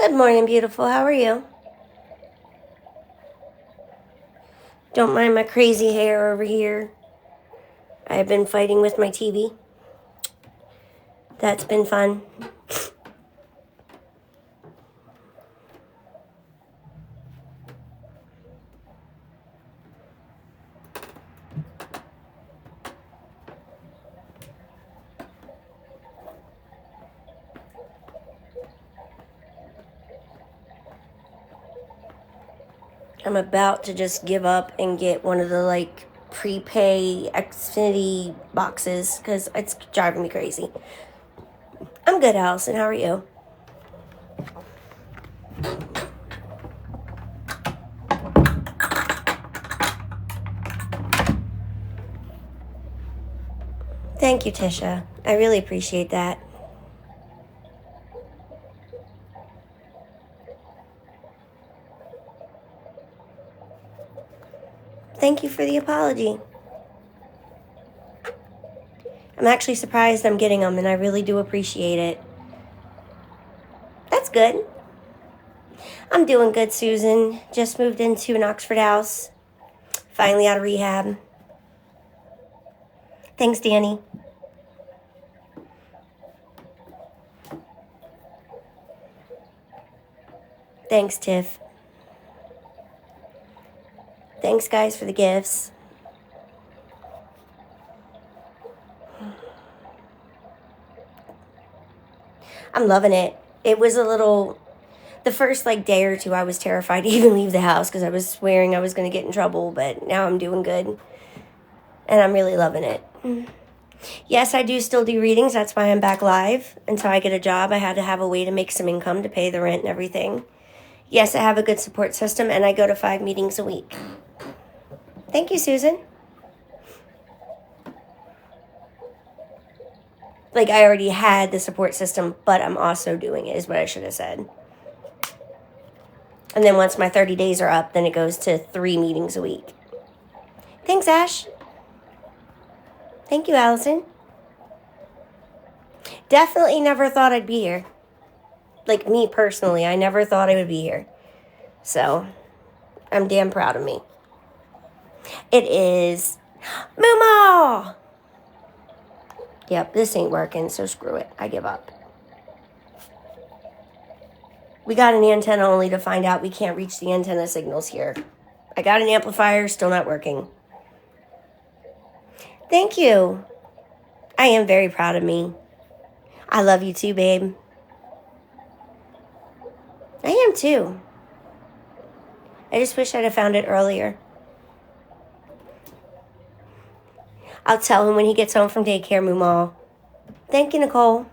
Good morning, beautiful. How are you? Don't mind my crazy hair over here. I've been fighting with my TV. That's been fun. I'm about to just give up and get one of the prepay Xfinity boxes because it's driving me crazy. I'm good, Allison. How are you? Thank you, Tisha. I really appreciate that. Thank you for the apology. I'm actually surprised I'm getting them, and I really do appreciate it. That's good. I'm doing good, Susan. Just moved into an Oxford house. Finally out of rehab. Thanks, Danny. Thanks, Tiff. Thanks, guys, for the gifts. I'm loving it. It was the first day or two I was terrified to even leave the house because I was swearing I was going to get in trouble, but now I'm doing good. And I'm really loving it. Yes, I do still do readings. That's why I'm back live. Until I get a job, I had to have a way to make some income to pay the rent and everything. Yes, I have a good support system, and I go to 5 meetings a week. Thank you, Susan. I already had the support system, but I'm also doing it, is what I should have said. And then once my 30 days are up, then it goes to 3 meetings a week. Thanks, Ash. Thank you, Allison. Definitely never thought I'd be here. Me personally, I never thought I would be here. So, I'm damn proud of me. It is Moomaw! Yep, this ain't working, so screw it. I give up. We got an antenna only to find out we can't reach the antenna signals here. I got an amplifier, still not working. Thank you. I am very proud of me. I love you too, babe. I am too. I just wish I'd have found it earlier. I'll tell him when he gets home from daycare, Moomaw. Thank you, Nicole.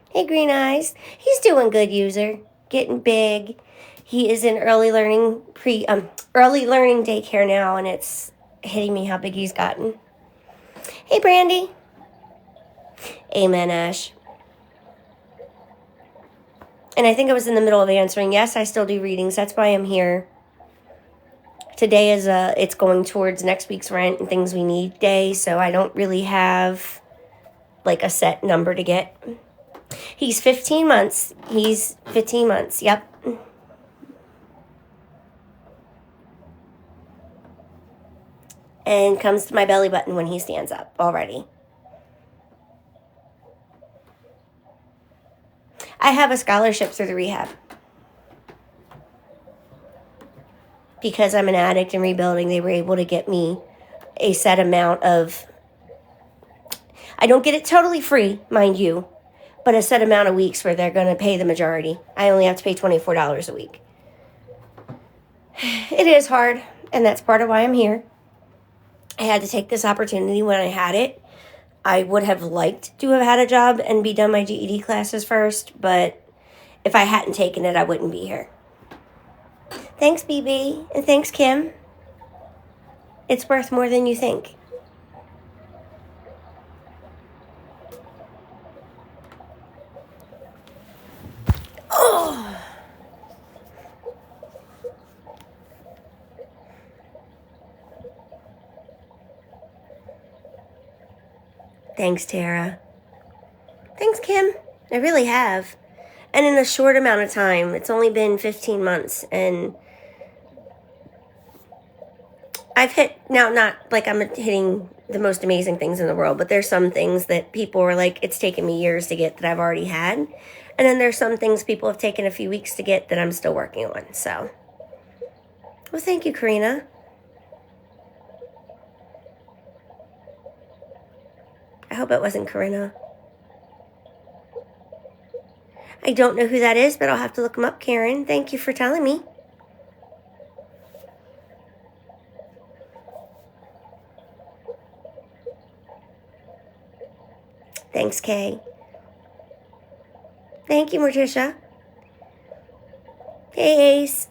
Hey, Green Eyes. He's doing good, user. Getting big. He is in early learning daycare now, and it's hitting me how big he's gotten. Hey, Brandy. Amen, Ash. And I think I was in the middle of answering. Yes, I still do readings. That's why I'm here. Today is it's going towards next week's rent and things we need day, so I don't really have a set number to get. He's 15 months. He's 15 months. Yep. And comes to my belly button when he stands up already. I have a scholarship through the rehab. Because I'm an addict and rebuilding, they were able to get me a set amount of... I don't get it totally free, mind you, but a set amount of weeks where they're going to pay the majority. I only have to pay $24 a week. It is hard, and that's part of why I'm here. I had to take this opportunity when I had it. I would have liked to have had a job and be done my GED classes first, but if I hadn't taken it, I wouldn't be here. Thanks, BB, and thanks, Kim. It's worth more than you think. Oh! Thanks, Tara. Thanks, Kim. I really have. And in a short amount of time. It's only been 15 months. And I've hit, now not like I'm hitting the most amazing things in the world, but there's some things that people are like, it's taken me years to get that I've already had. And then there's some things people have taken a few weeks to get that I'm still working on. So, well, thank you, Karina. I hope it wasn't Karina. I don't know who that is, but I'll have to look him up, Karen. Thank you for telling me. Thanks, Kay. Thank you, Morticia. Hey, Ace.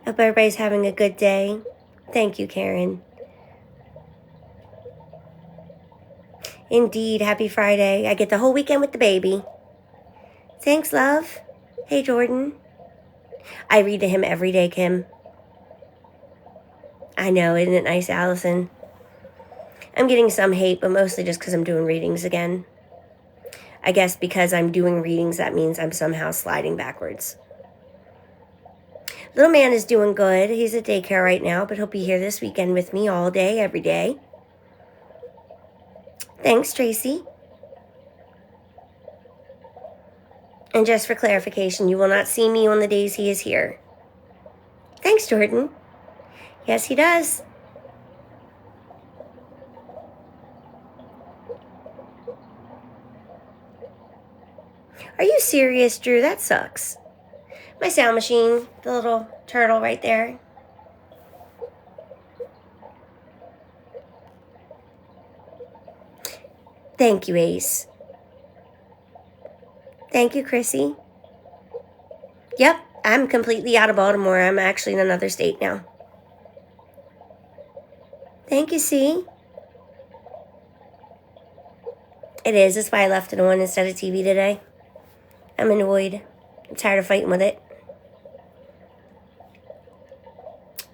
Hope everybody's having a good day. Thank you, Karen. Indeed, happy Friday. I get the whole weekend with the baby. Thanks, love. Hey, Jordan. I read to him every day, Kim. I know, isn't it nice, Allison? I'm getting some hate, but mostly just because I'm doing readings again. I guess because I'm doing readings, that means I'm somehow sliding backwards. Little man is doing good. He's at daycare right now, but he'll be here this weekend with me all day, every day. Thanks, Tracy. And just for clarification, you will not see me on the days he is here. Thanks, Jordan. Yes, he does. Are you serious, Drew? That sucks. My sound machine, the little turtle right there. Thank you, Ace. Thank you, Chrissy. Yep, I'm completely out of Baltimore. I'm actually in another state now. Thank you, C. It is. That's why I left it on instead of TV today. I'm annoyed. I'm tired of fighting with it.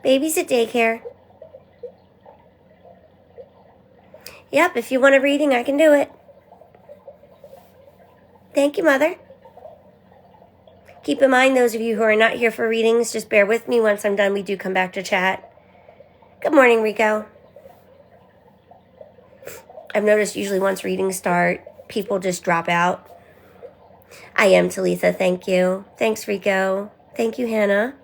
Baby's at daycare. Yep, if you want a reading, I can do it. Thank you, Mother. Keep in mind, those of you who are not here for readings, just bear with me. Once I'm done, we do come back to chat. Good morning, Rico. I've noticed usually once readings start, people just drop out. I am Talitha, thank you. Thanks, Rico. Thank you, Hannah.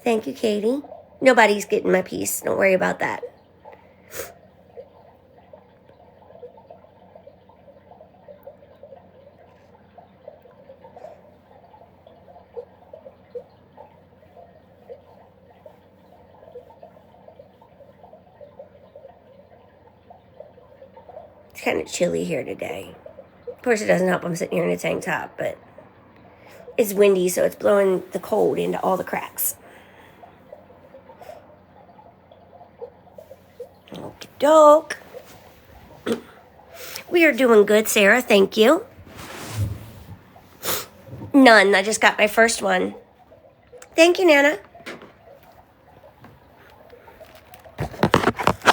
Thank you, Katie. Nobody's getting my piece. Don't worry about that. It's kind of chilly here today. Of course, it doesn't help I'm sitting here in a tank top, but it's windy, so it's blowing the cold into all the cracks. Okie doke. We are doing good, Sarah. Thank you. None. I just got my first one. Thank you, Nana.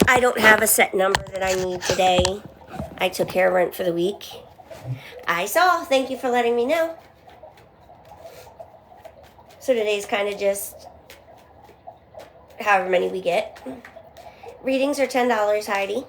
I don't have a set number that I need today. I took care of rent for the week. I saw. Thank you for letting me know. So today's kind of just however many we get. Readings are $10, Heidi.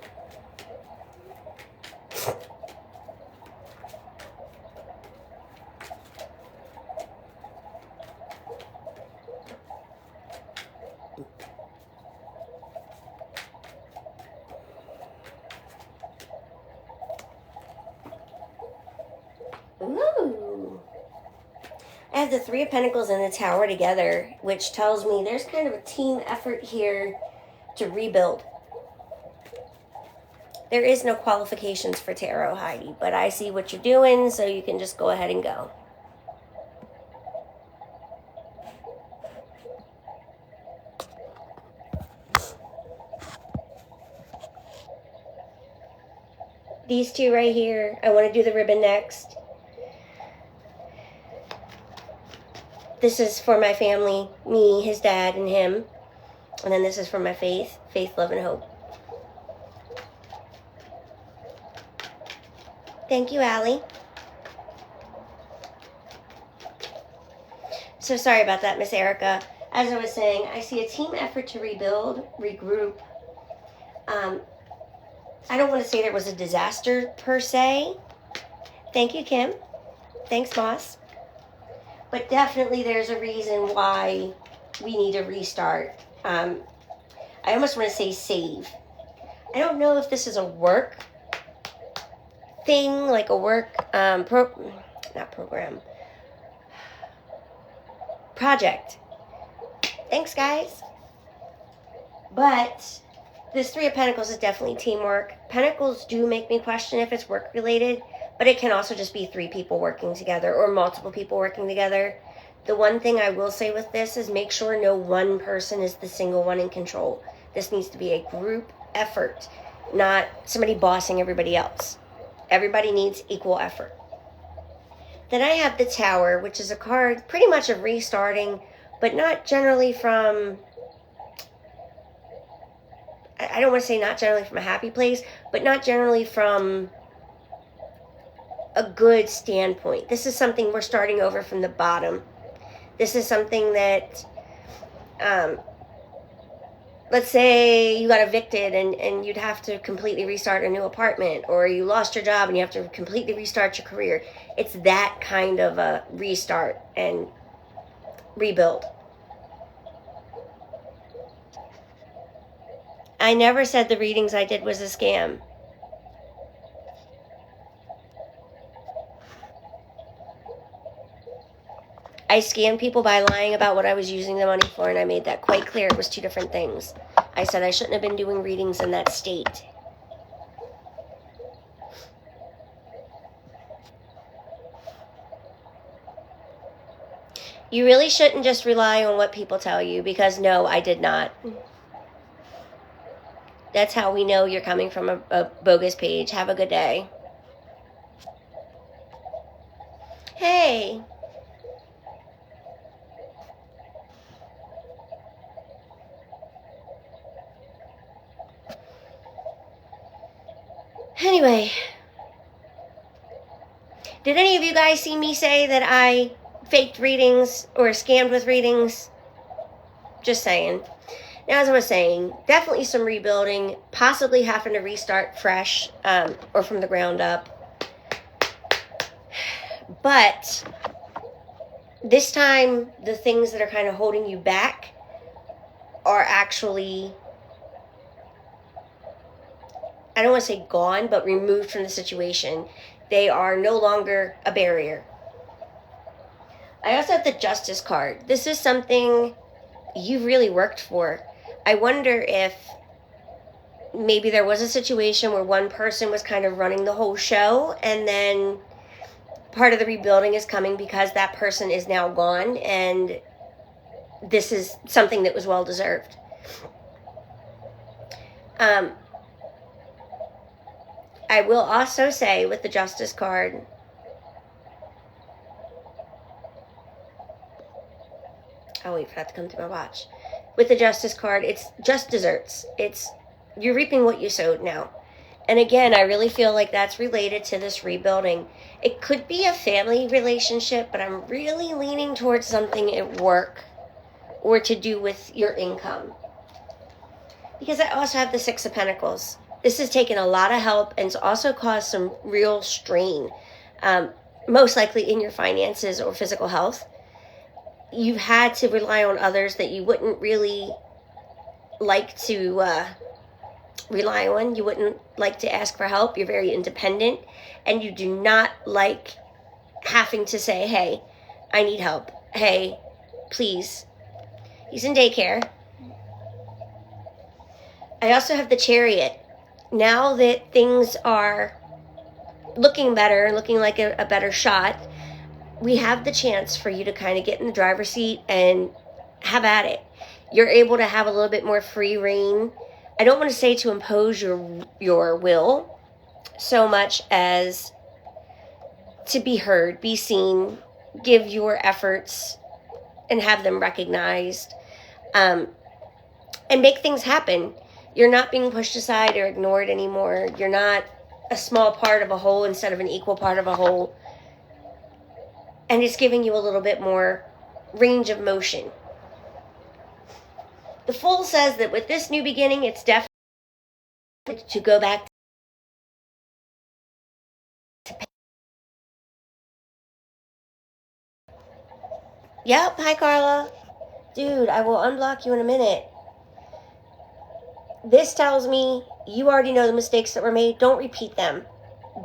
Ooh. I have the Three of Pentacles and the Tower together, which tells me there's kind of a team effort here to rebuild. There is no qualifications for tarot, Heidi, but I see what you're doing, so you can just go ahead and go. These two right here, I want to do the ribbon next. This is for my family, me, his dad, and him. And then this is for my faith, love, and hope. Thank you, Allie. So sorry about that, Miss Erica. As I was saying, I see a team effort to rebuild, regroup. I don't want to say there was a disaster per se. Thank you, Kim. Thanks, Moss. But definitely there's a reason why we need a restart. I almost want to say save. I don't know if this is a work thing, like a work, project. Thanks, guys. But this Three of Pentacles is definitely teamwork. Pentacles do make me question if it's work related, but it can also just be 3 people working together or multiple people working together. The one thing I will say with this is make sure no one person is the single one in control. This needs to be a group effort, not somebody bossing everybody else. Everybody needs equal effort. Then I have the Tower, which is a card pretty much of restarting, but not generally from, I don't want to say not generally from a happy place, but not generally from a good standpoint. This is something we're starting over from the bottom. This is something that, let's say you got evicted and you'd have to completely restart a new apartment, or you lost your job and you have to completely restart your career. It's that kind of a restart and rebuild. I never said the readings I did was a scam. I scammed people by lying about what I was using the money for, and I made that quite clear. It was 2 different things. I said I shouldn't have been doing readings in that state. You really shouldn't just rely on what people tell you, because no, I did not. That's how we know you're coming from a bogus page. Have a good day. Hey. Anyway, did any of you guys see me say that I faked readings or scammed with readings? Just saying. Now, as I was saying, definitely some rebuilding, possibly having to restart fresh or from the ground up. But this time, the things that are kind of holding you back are actually, I don't want to say gone, but removed from the situation. They are no longer a barrier. I also have the Justice card. This is something you've really worked for. I wonder if maybe there was a situation where one person was kind of running the whole show, and then part of the rebuilding is coming because that person is now gone, and this is something that was well deserved. I will also say with the Justice card, oh wait, forgot to come through my watch. With the Justice card, it's just desserts. It's, you're reaping what you sowed now. And again, I really feel like that's related to this rebuilding. It could be a family relationship, but I'm really leaning towards something at work or to do with your income. Because I also have the Six of Pentacles. This has taken a lot of help and it's also caused some real strain, most likely in your finances or physical health. You've had to rely on others that you wouldn't really like to rely on. You wouldn't like to ask for help. You're very independent, and you do not like having to say, hey, I need help. Hey, please. He's in daycare. I also have the Chariot. Now that things are looking better, looking like a better shot, we have the chance for you to kind of get in the driver's seat and have at it. You're able to have a little bit more free reign. I don't want to say to impose your will so much as to be heard, be seen, give your efforts and have them recognized, and make things happen. You're not being pushed aside or ignored anymore. You're not a small part of a whole instead of an equal part of a whole. And it's giving you a little bit more range of motion. The Fool says that with this new beginning, it's definitely to go back to. Yep, hi Carla. Dude, I will unblock you in a minute. This tells me you already know the mistakes that were made. Don't repeat them.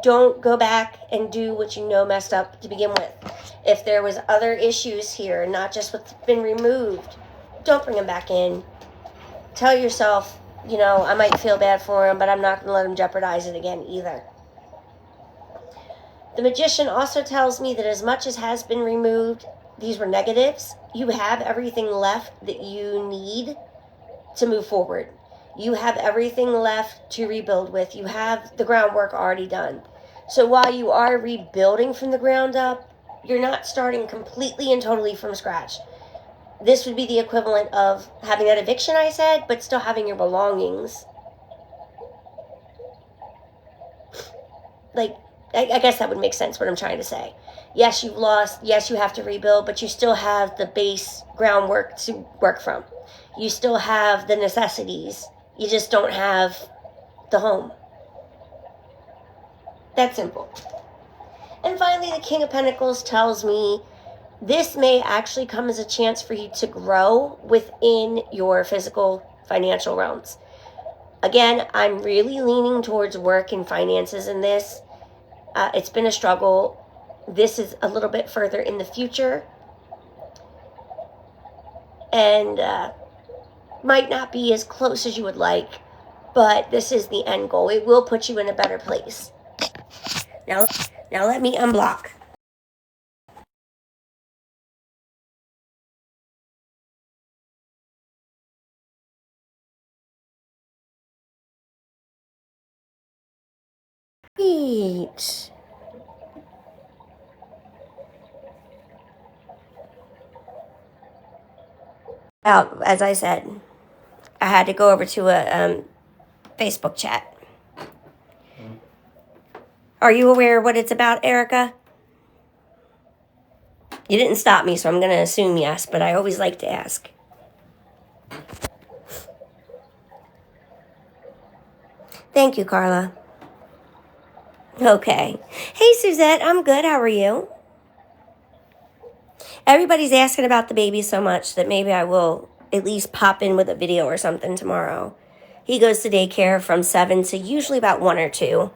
Don't go back and do what you know messed up to begin with. If there was other issues here, not just what's been removed, don't bring them back in. Tell yourself, I might feel bad for him, but I'm not going to let him jeopardize it again either. The Magician also tells me that as much as has been removed, these were negatives. You have everything left that you need to move forward. You have everything left to rebuild with. You have the groundwork already done. So while you are rebuilding from the ground up, you're not starting completely and totally from scratch. This would be the equivalent of having that eviction I said, but still having your belongings. Like, I guess that would make sense what I'm trying to say. Yes, you've lost. Yes, you have to rebuild, but you still have the base groundwork to work from. You still have the necessities. You just don't have the home. That's simple. And finally, the King of Pentacles tells me this may actually come as a chance for you to grow within your physical financial realms. Again, I'm really leaning towards work and finances in this. It's been a struggle. This is a little bit further in the future. And might not be as close as you would like, but this is the end goal. It will put you in a better place. Now let me unblock. Sweet. As I said, I had to go over to a Facebook chat. Are you aware of what it's about, Erica? You didn't stop me, so I'm going to assume yes, but I always like to ask. Thank you, Carla. Okay. Hey, Suzette, I'm good. How are you? Everybody's asking about the baby so much that maybe I will at least pop in with a video or something tomorrow. He goes to daycare from 7 to usually about 1 or 2.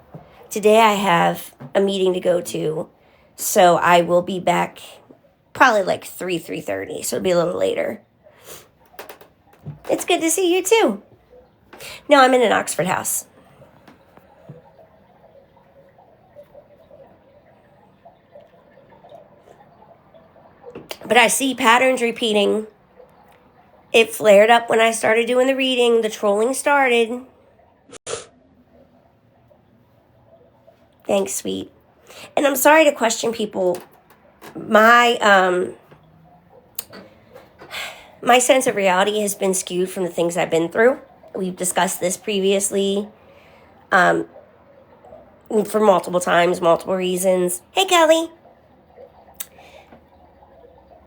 Today I have a meeting to go to, so I will be back probably like 3:30, so it'll be a little later. It's good to see you too. No, I'm in an Oxford house. But I see patterns repeating. It flared up when I started doing the reading. The trolling started. Thanks, sweet. And I'm sorry to question people. My sense of reality has been skewed from the things I've been through. We've discussed this previously for multiple times, multiple reasons. Hey, Kelly.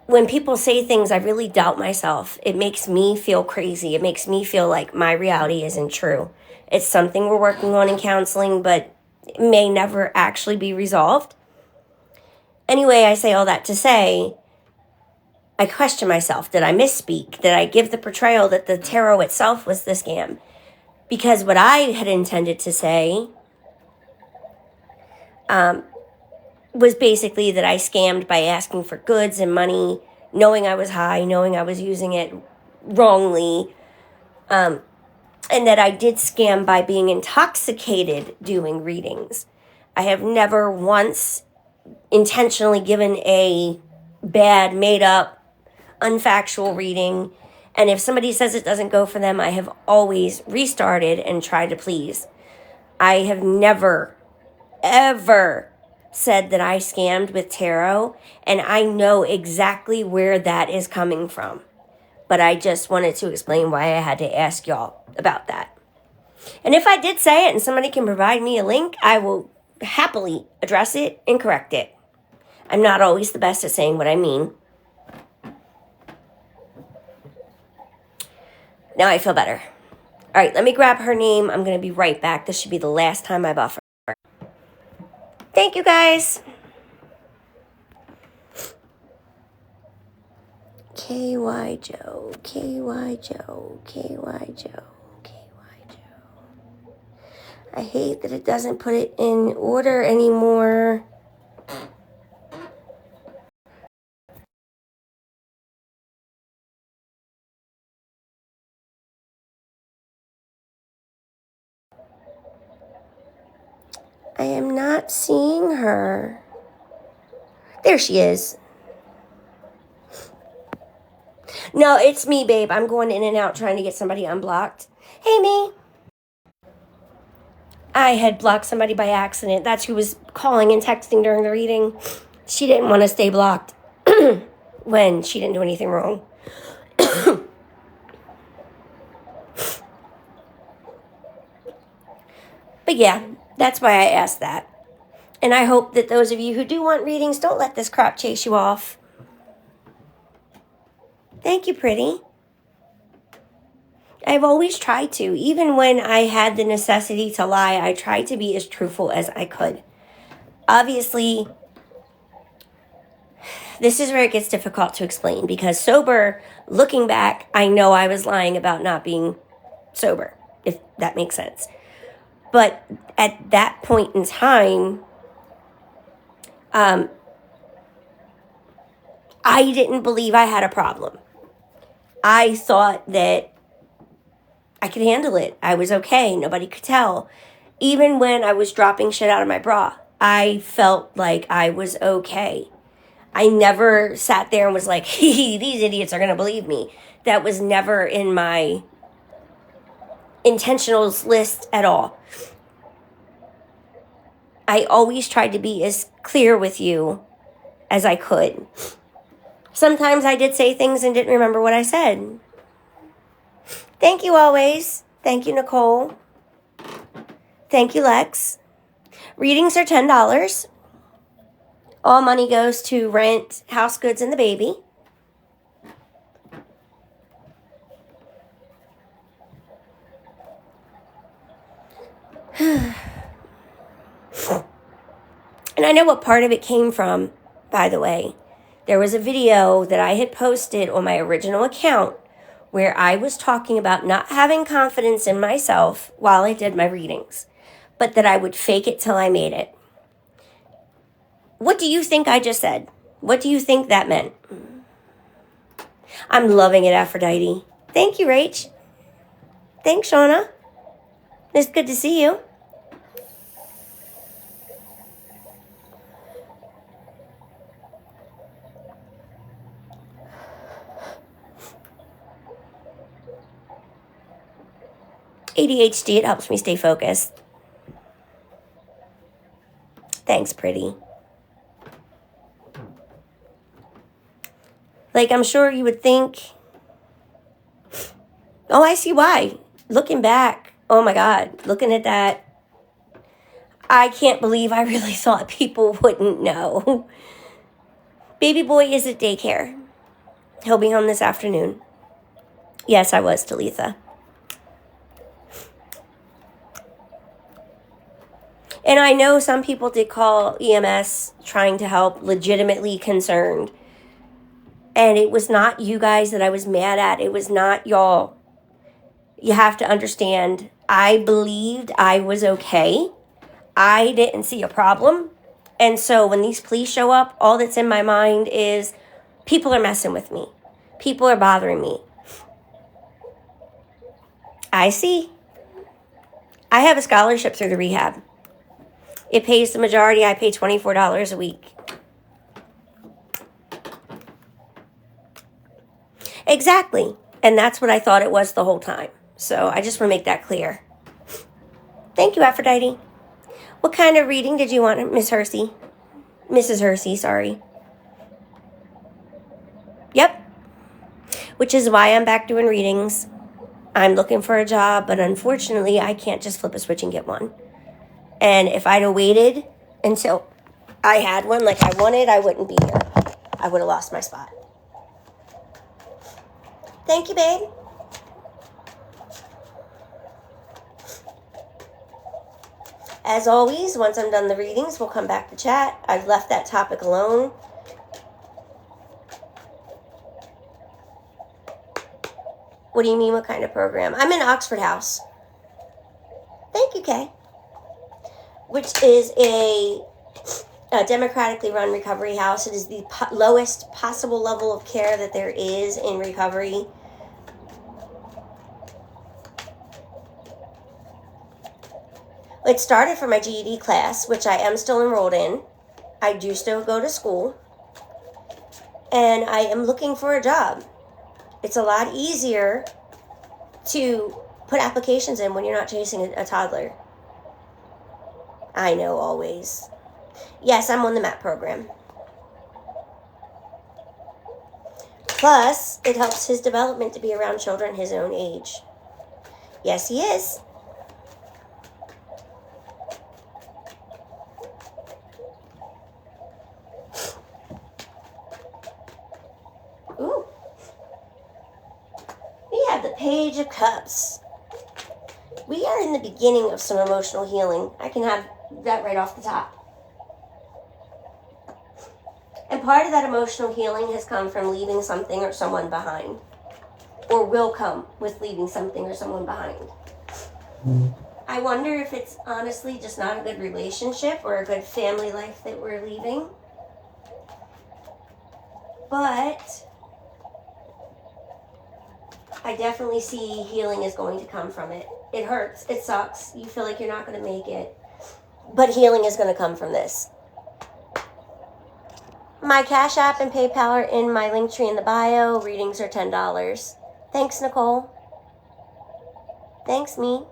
When people say things, I really doubt myself. It makes me feel crazy. It makes me feel like my reality isn't true. It's something we're working on in counseling, but it may never actually be resolved. Anyway, I say all that to say, I question myself. Did I misspeak? Did I give the portrayal that the tarot itself was the scam? Because what I had intended to say was basically that I scammed by asking for goods and money, knowing I was high, knowing I was using it wrongly, and that I did scam by being intoxicated doing readings. I have never once intentionally given a bad, made-up, unfactual reading, and if somebody says it doesn't go for them, I have always restarted and tried to please. I have never, ever said that I scammed with tarot, and I know exactly where that is coming from. But I just wanted to explain why I had to ask y'all about that. And if I did say it and somebody can provide me a link, I will happily address it and correct it. I'm not always the best at saying what I mean. Now I feel better. All right, let me grab her name. I'm going to be right back. This should be the last time I buffer. Thank you, guys. KY Joe, KY Joe, KY Joe, KY Joe. I hate that it doesn't put it in order anymore. I am not seeing her. There she is. No, it's me, babe. I'm going in and out trying to get somebody unblocked. Hey, me. I had blocked somebody by accident. That's who was calling and texting during the reading. She didn't want to stay blocked when she didn't do anything wrong. But yeah, that's why I asked that. And I hope that those of you who do want readings, don't let this crap chase you off. Thank you, pretty. I've always tried to. Even when I had the necessity to lie, I tried to be as truthful as I could. Obviously, this is where it gets difficult to explain because sober, looking back, I know I was lying about not being sober, if that makes sense. But at that point in time, I didn't believe I had a problem. I thought that I could handle it. I was okay. Nobody could tell. Even when I was dropping shit out of my bra, I felt like I was okay. I never sat there and was like, these idiots are going to believe me. That was never in my intentionals list at all. I always tried to be as clear with you as I could. Sometimes I did say things and didn't remember what I said. Thank you always. Thank you, Nicole. Thank you, Lex. Readings are $10. All money goes to rent, house goods, and the baby. And I know what part of it came from, by the way. There was a video that I had posted on my original account where I was talking about not having confidence in myself while I did my readings, but that I would fake it till I made it. What do you think I just said? What do you think that meant? I'm loving it, Aphrodite. Thank you, Rach. Thanks, Shauna. It's good to see you. ADHD, it helps me stay focused. Thanks, pretty. Like, I'm sure you would think, oh, I see why. Looking back, oh my God, looking at that, I can't believe I really thought people wouldn't know. Baby boy is at daycare. He'll be home this afternoon. Yes, I was, Talitha. And I know some people did call EMS trying to help, legitimately concerned. And it was not you guys that I was mad at. It was not y'all. You have to understand, I believed I was okay. I didn't see a problem. And so when these police show up, all that's in my mind is people are messing with me. People are bothering me. I see. I have a scholarship through the rehab. It pays the majority. I pay $24 a week. Exactly. And that's what I thought it was the whole time. So I just want to make that clear. Thank you, Aphrodite. What kind of reading did you want, Miss Hersey? Mrs. Hersey, sorry. Yep. Which is why I'm back doing readings. I'm looking for a job, but unfortunately, I can't just flip a switch and get one. And if I'd have waited until I had one like I wanted, I wouldn't be here. I would have lost my spot. Thank you, babe. As always, once I'm done the readings, we'll come back to chat. I've left that topic alone. What do you mean, what kind of program? I'm in Oxford House. Thank you, Kay. Which is a democratically run recovery house. It is the lowest possible level of care that there is in recovery. It started for my GED class, which I am still enrolled in. I do still go to school. And I am looking for a job. It's a lot easier to put applications in when you're not chasing a toddler. I know, always. Yes, I'm on the MAP program. Plus, it helps his development to be around children his own age. Yes, he is. Ooh. We have the Page of Cups. We are in the beginning of some emotional healing. I can have that right off the top. And part of that emotional healing has come from leaving something or someone behind. Or will come with leaving something or someone behind. I wonder if it's honestly just not a good relationship or a good family life that we're leaving. But I definitely see healing is going to come from it. It hurts. It sucks. You feel like you're not going to make it. But healing is going to come from this. My Cash App and PayPal are in my link tree in the bio. Readings are $10. Thanks, Nicole. Thanks, me.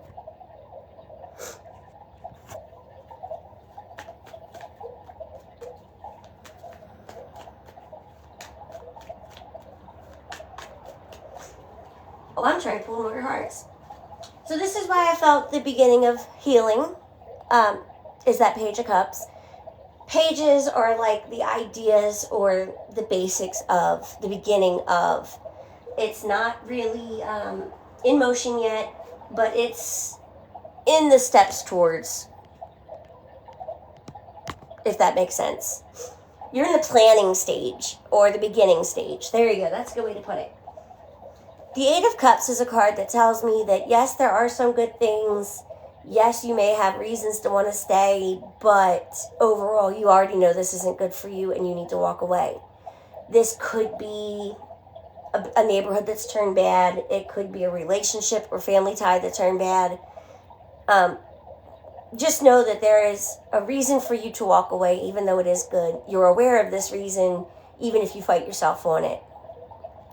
Oh, I'm trying to pull more hearts. So this is why I felt the beginning of healing is that Page of Cups. Pages are like the ideas or the basics of the beginning of. It's not really in motion yet, but it's in the steps towards, if that makes sense. You're in the planning stage or the beginning stage. There you go. That's a good way to put it. The Eight of Cups is a card that tells me that, yes, there are some good things. Yes, you may have reasons to want to stay, but overall, you already know this isn't good for you and you need to walk away. This could be a neighborhood that's turned bad. It could be a relationship or family tie that turned bad. Just know that there is a reason for you to walk away, even though it is good. You're aware of this reason, even if you fight yourself on it.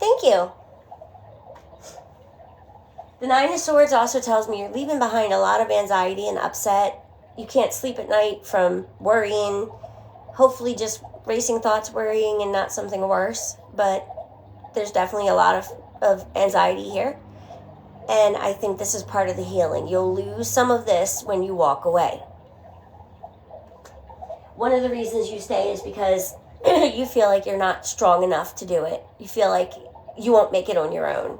Thank you. The Nine of Swords also tells me you're leaving behind a lot of anxiety and upset. You can't sleep at night from worrying. Hopefully just racing thoughts, worrying, and not something worse. But there's definitely a lot of anxiety here. And I think this is part of the healing. You'll lose some of this when you walk away. One of the reasons you stay is because you feel like you're not strong enough to do it. You feel like you won't make it on your own.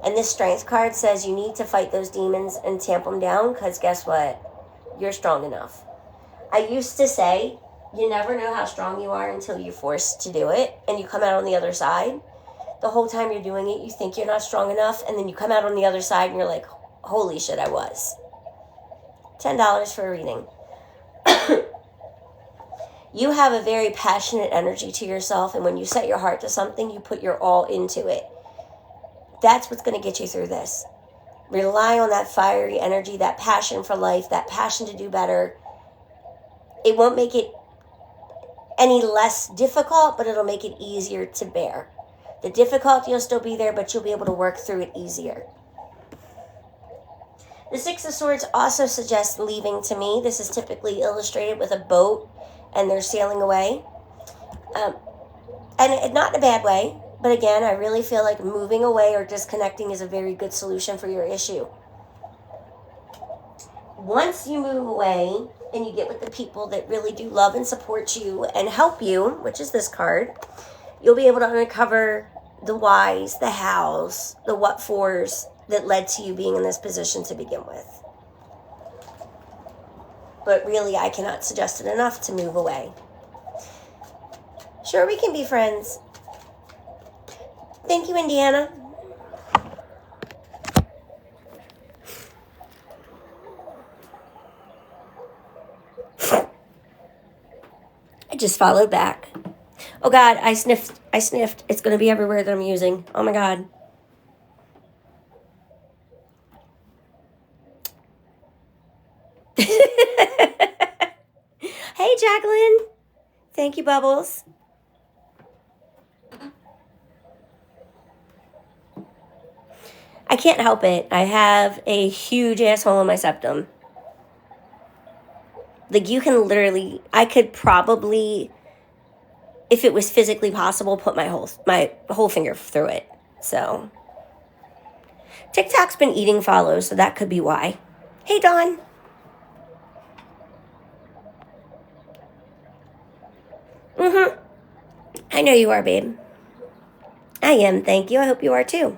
And this Strength card says you need to fight those demons and tamp them down because guess what? You're strong enough. I used to say you never know how strong you are until you're forced to do it and you come out on the other side. The whole time you're doing it, you think you're not strong enough, and then you come out on the other side and you're like, holy shit, I was. $10 for a reading. You have a very passionate energy to yourself, and when you set your heart to something, you put your all into it. That's what's going to get you through this. Rely on that fiery energy, that passion for life, that passion to do better. It won't make it any less difficult, but it'll make it easier to bear. The difficulty will still be there, but you'll be able to work through it easier. The Six of Swords also suggests leaving to me. This is typically illustrated with a boat and they're sailing away. And not in a bad way, but again, I really feel like moving away or disconnecting is a very good solution for your issue. Once you move away and you get with the people that really do love and support you and help you, which is this card, you'll be able to uncover the whys, the hows, the what-fors that led to you being in this position to begin with. But really, I cannot suggest it enough to move away. Sure, we can be friends. Thank you, Indiana. I just followed back. Oh God, I sniffed. It's going to be everywhere that I'm using. Oh my God. Hey, Jacqueline. Thank you, Bubbles. I can't help it. I have a huge asshole in my septum. Like, you can literally, I could probably, if it was physically possible, put my whole finger through it. So, TikTok's been eating follows, so that could be why. Hey, Dawn. I know you are, babe. I am, thank you. I hope you are too.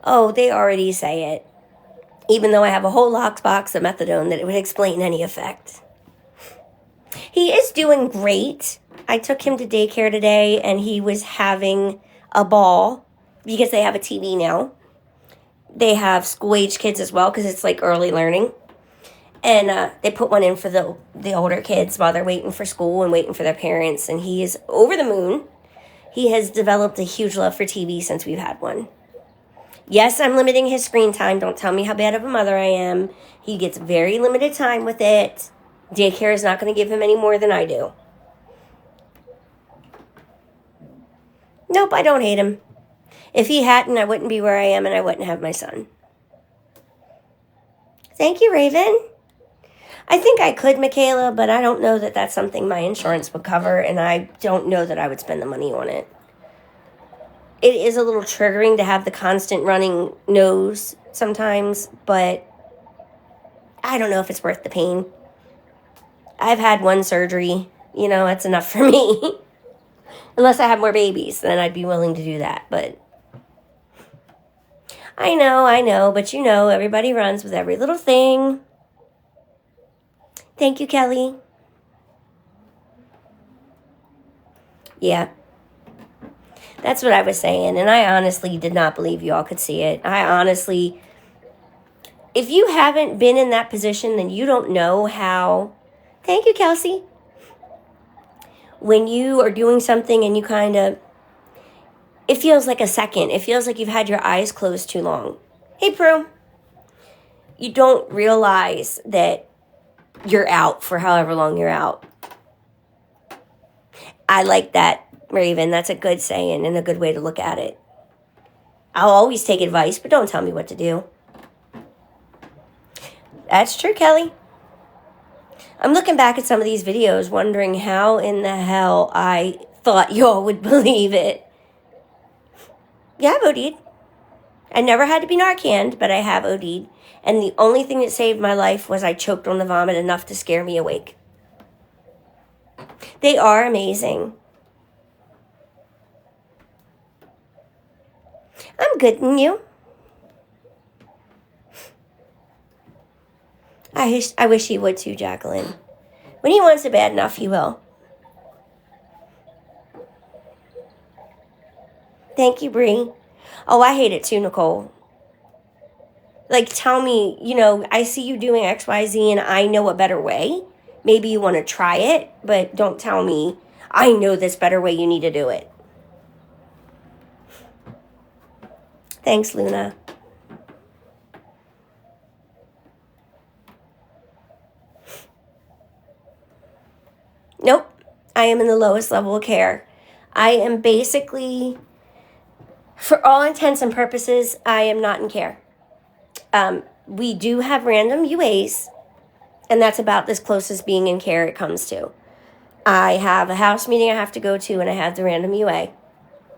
Oh, they already say it. Even though I have a whole lockbox of methadone that it would explain any effect. He is doing great. I took him to daycare today, and he was having a ball because they have a TV now. They have school-age kids as well because it's like early learning. And they put one in for the older kids while they're waiting for school and waiting for their parents. And he is over the moon. He has developed a huge love for TV since we've had one. Yes, I'm limiting his screen time. Don't tell me how bad of a mother I am. He gets very limited time with it. Daycare is not going to give him any more than I do. Nope, I don't hate him. If he hadn't, I wouldn't be where I am and I wouldn't have my son. Thank you, Raven. I think I could, Michaela, but I don't know that that's something my insurance would cover, and I don't know that I would spend the money on it. It is a little triggering to have the constant running nose sometimes, but I don't know if it's worth the pain. I've had one surgery. You know, that's enough for me. Unless I have more babies, then I'd be willing to do that, but I know, but you know, everybody runs with every little thing. Thank you, Kelly. Yeah. That's what I was saying, and I honestly did not believe you all could see it. If you haven't been in that position, then you don't know how. Thank you, Kelsey. When you are doing something and you kind of, it feels like a second. It feels like you've had your eyes closed too long. Hey, Prue. You don't realize that you're out for however long you're out. I like that, Raven. That's a good saying and a good way to look at it. I'll always take advice, but don't tell me what to do. That's true, Kelly. I'm looking back at some of these videos wondering how in the hell I thought y'all would believe it. Yeah, I've OD'd. I never had to be Narcaned, but I have OD'd. And the only thing that saved my life was I choked on the vomit enough to scare me awake. They are amazing. I'm good, and you? I wish he would too, Jacqueline. When he wants it bad enough, he will. Thank you, Bree. Oh, I hate it too, Nicole. Like, tell me, I see you doing X, Y, Z, and I know a better way. Maybe you want to try it, but don't tell me, I know this better way, you need to do it. Thanks, Luna. Nope. I am in the lowest level of care. I am basically, for all intents and purposes, I am not in care. we do have random UAs, and that's about as close as being in care it comes to. I have a house meeting I have to go to, and I have the random UA.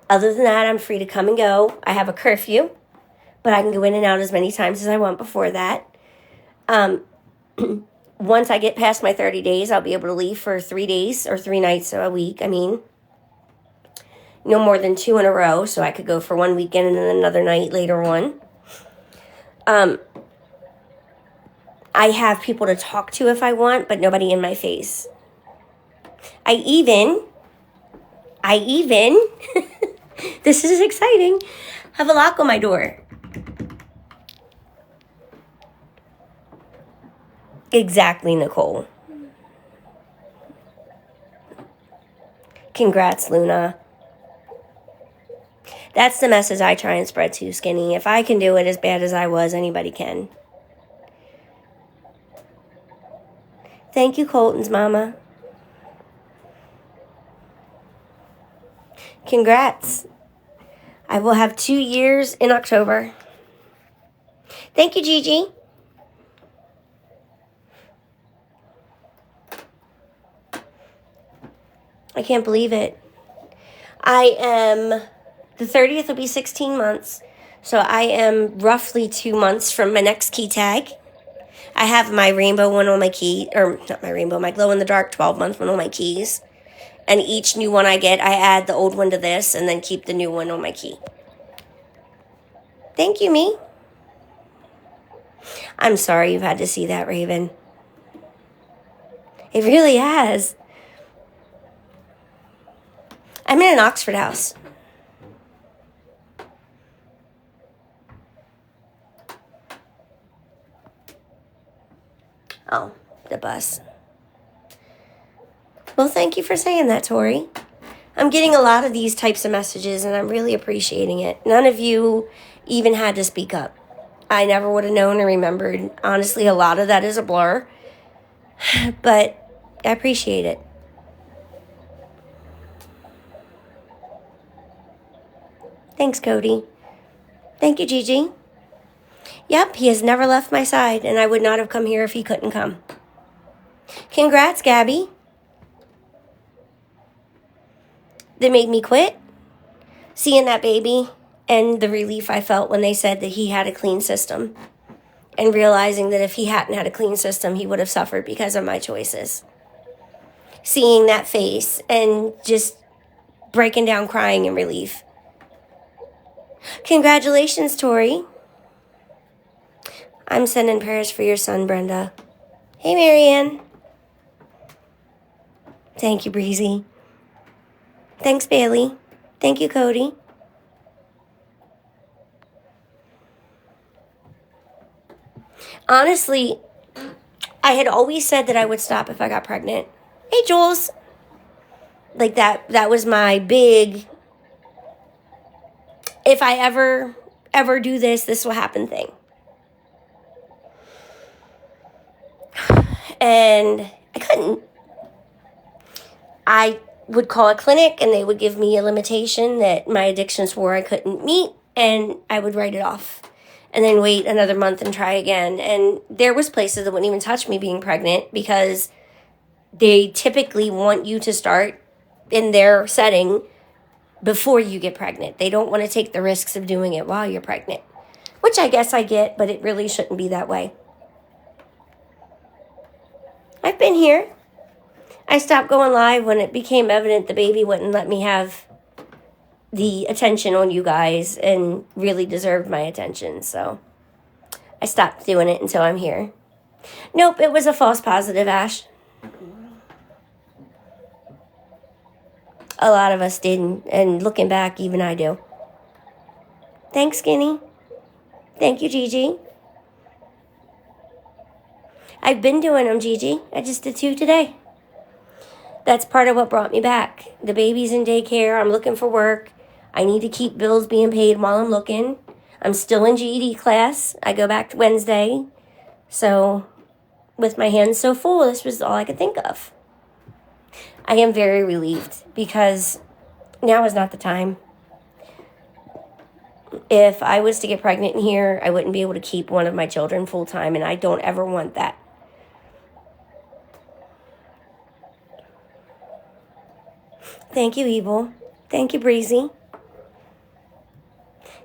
Other than that, I'm free to come and go. I have a curfew, but I can go in and out as many times as I want before that. Once I get past my 30 days, I'll be able to leave for 3 days or 3 nights a week. I mean, no more than 2 in a row, so I could go for one weekend and then another night later on. I have people to talk to if I want, but nobody in my face. I even, this is exciting, have a lock on my door. Exactly, Nicole. Congrats, Luna. That's the message I try and spread too, Skinny. If I can do it as bad as I was, anybody can. Thank you, Colton's mama. Congrats. I will have 2 years in October. Thank you, Gigi. I can't believe it. The 30th will be 16 months. So I am roughly 2 months from my next key tag. I have my rainbow one on my key, or not my rainbow, my glow-in-the-dark 12-month one on my keys. And each new one I get, I add the old one to this and then keep the new one on my key. Thank you, me. I'm sorry you've had to see that, Raven. It really has. I'm in an Oxford house. Oh, the bus. Well, thank you for saying that, Tori. I'm getting a lot of these types of messages, and I'm really appreciating it. None of you even had to speak up. I never would have known or remembered. Honestly, a lot of that is a blur, but I appreciate it. Thanks, Cody. Thank you, Gigi. Yep, he has never left my side, and I would not have come here if he couldn't come. Congrats, Gabby. That made me quit. Seeing that baby and the relief I felt when they said that he had a clean system, and realizing that if he hadn't had a clean system, he would have suffered because of my choices. Seeing that face and just breaking down crying in relief. Congratulations, Tori. I'm sending prayers for your son, Brenda. Hey, Marianne. Thank you, Breezy. Thanks, Bailey. Thank you, Cody. Honestly, I had always said that I would stop if I got pregnant. Hey, Jules. Like that was my big, if I ever do this will happen thing. And I couldn't. I would call a clinic and they would give me a limitation that my addiction swore I couldn't meet, and I would write it off and then wait another month and try again. And there was places that wouldn't even touch me being pregnant because they typically want you to start in their setting before you get pregnant. They don't want to take the risks of doing it while you're pregnant, which I guess I get, but it really shouldn't be that way. I've been here. I stopped going live when it became evident the baby wouldn't let me have the attention on you guys and really deserved my attention. So I stopped doing it until I'm here. Nope, it was a false positive, Ash. A lot of us didn't, and looking back, even I do. Thanks, Skinny. Thank you, Gigi. I've been doing them, Gigi. I just did 2 today. That's part of what brought me back. The baby's in daycare. I'm looking for work. I need to keep bills being paid while I'm looking. I'm still in GED class. I go back Wednesday. So with my hands so full, this was all I could think of. I am very relieved because now is not the time. If I was to get pregnant in here, I wouldn't be able to keep one of my children full time, and I don't ever want that. Thank you, Evil. Thank you, Breezy.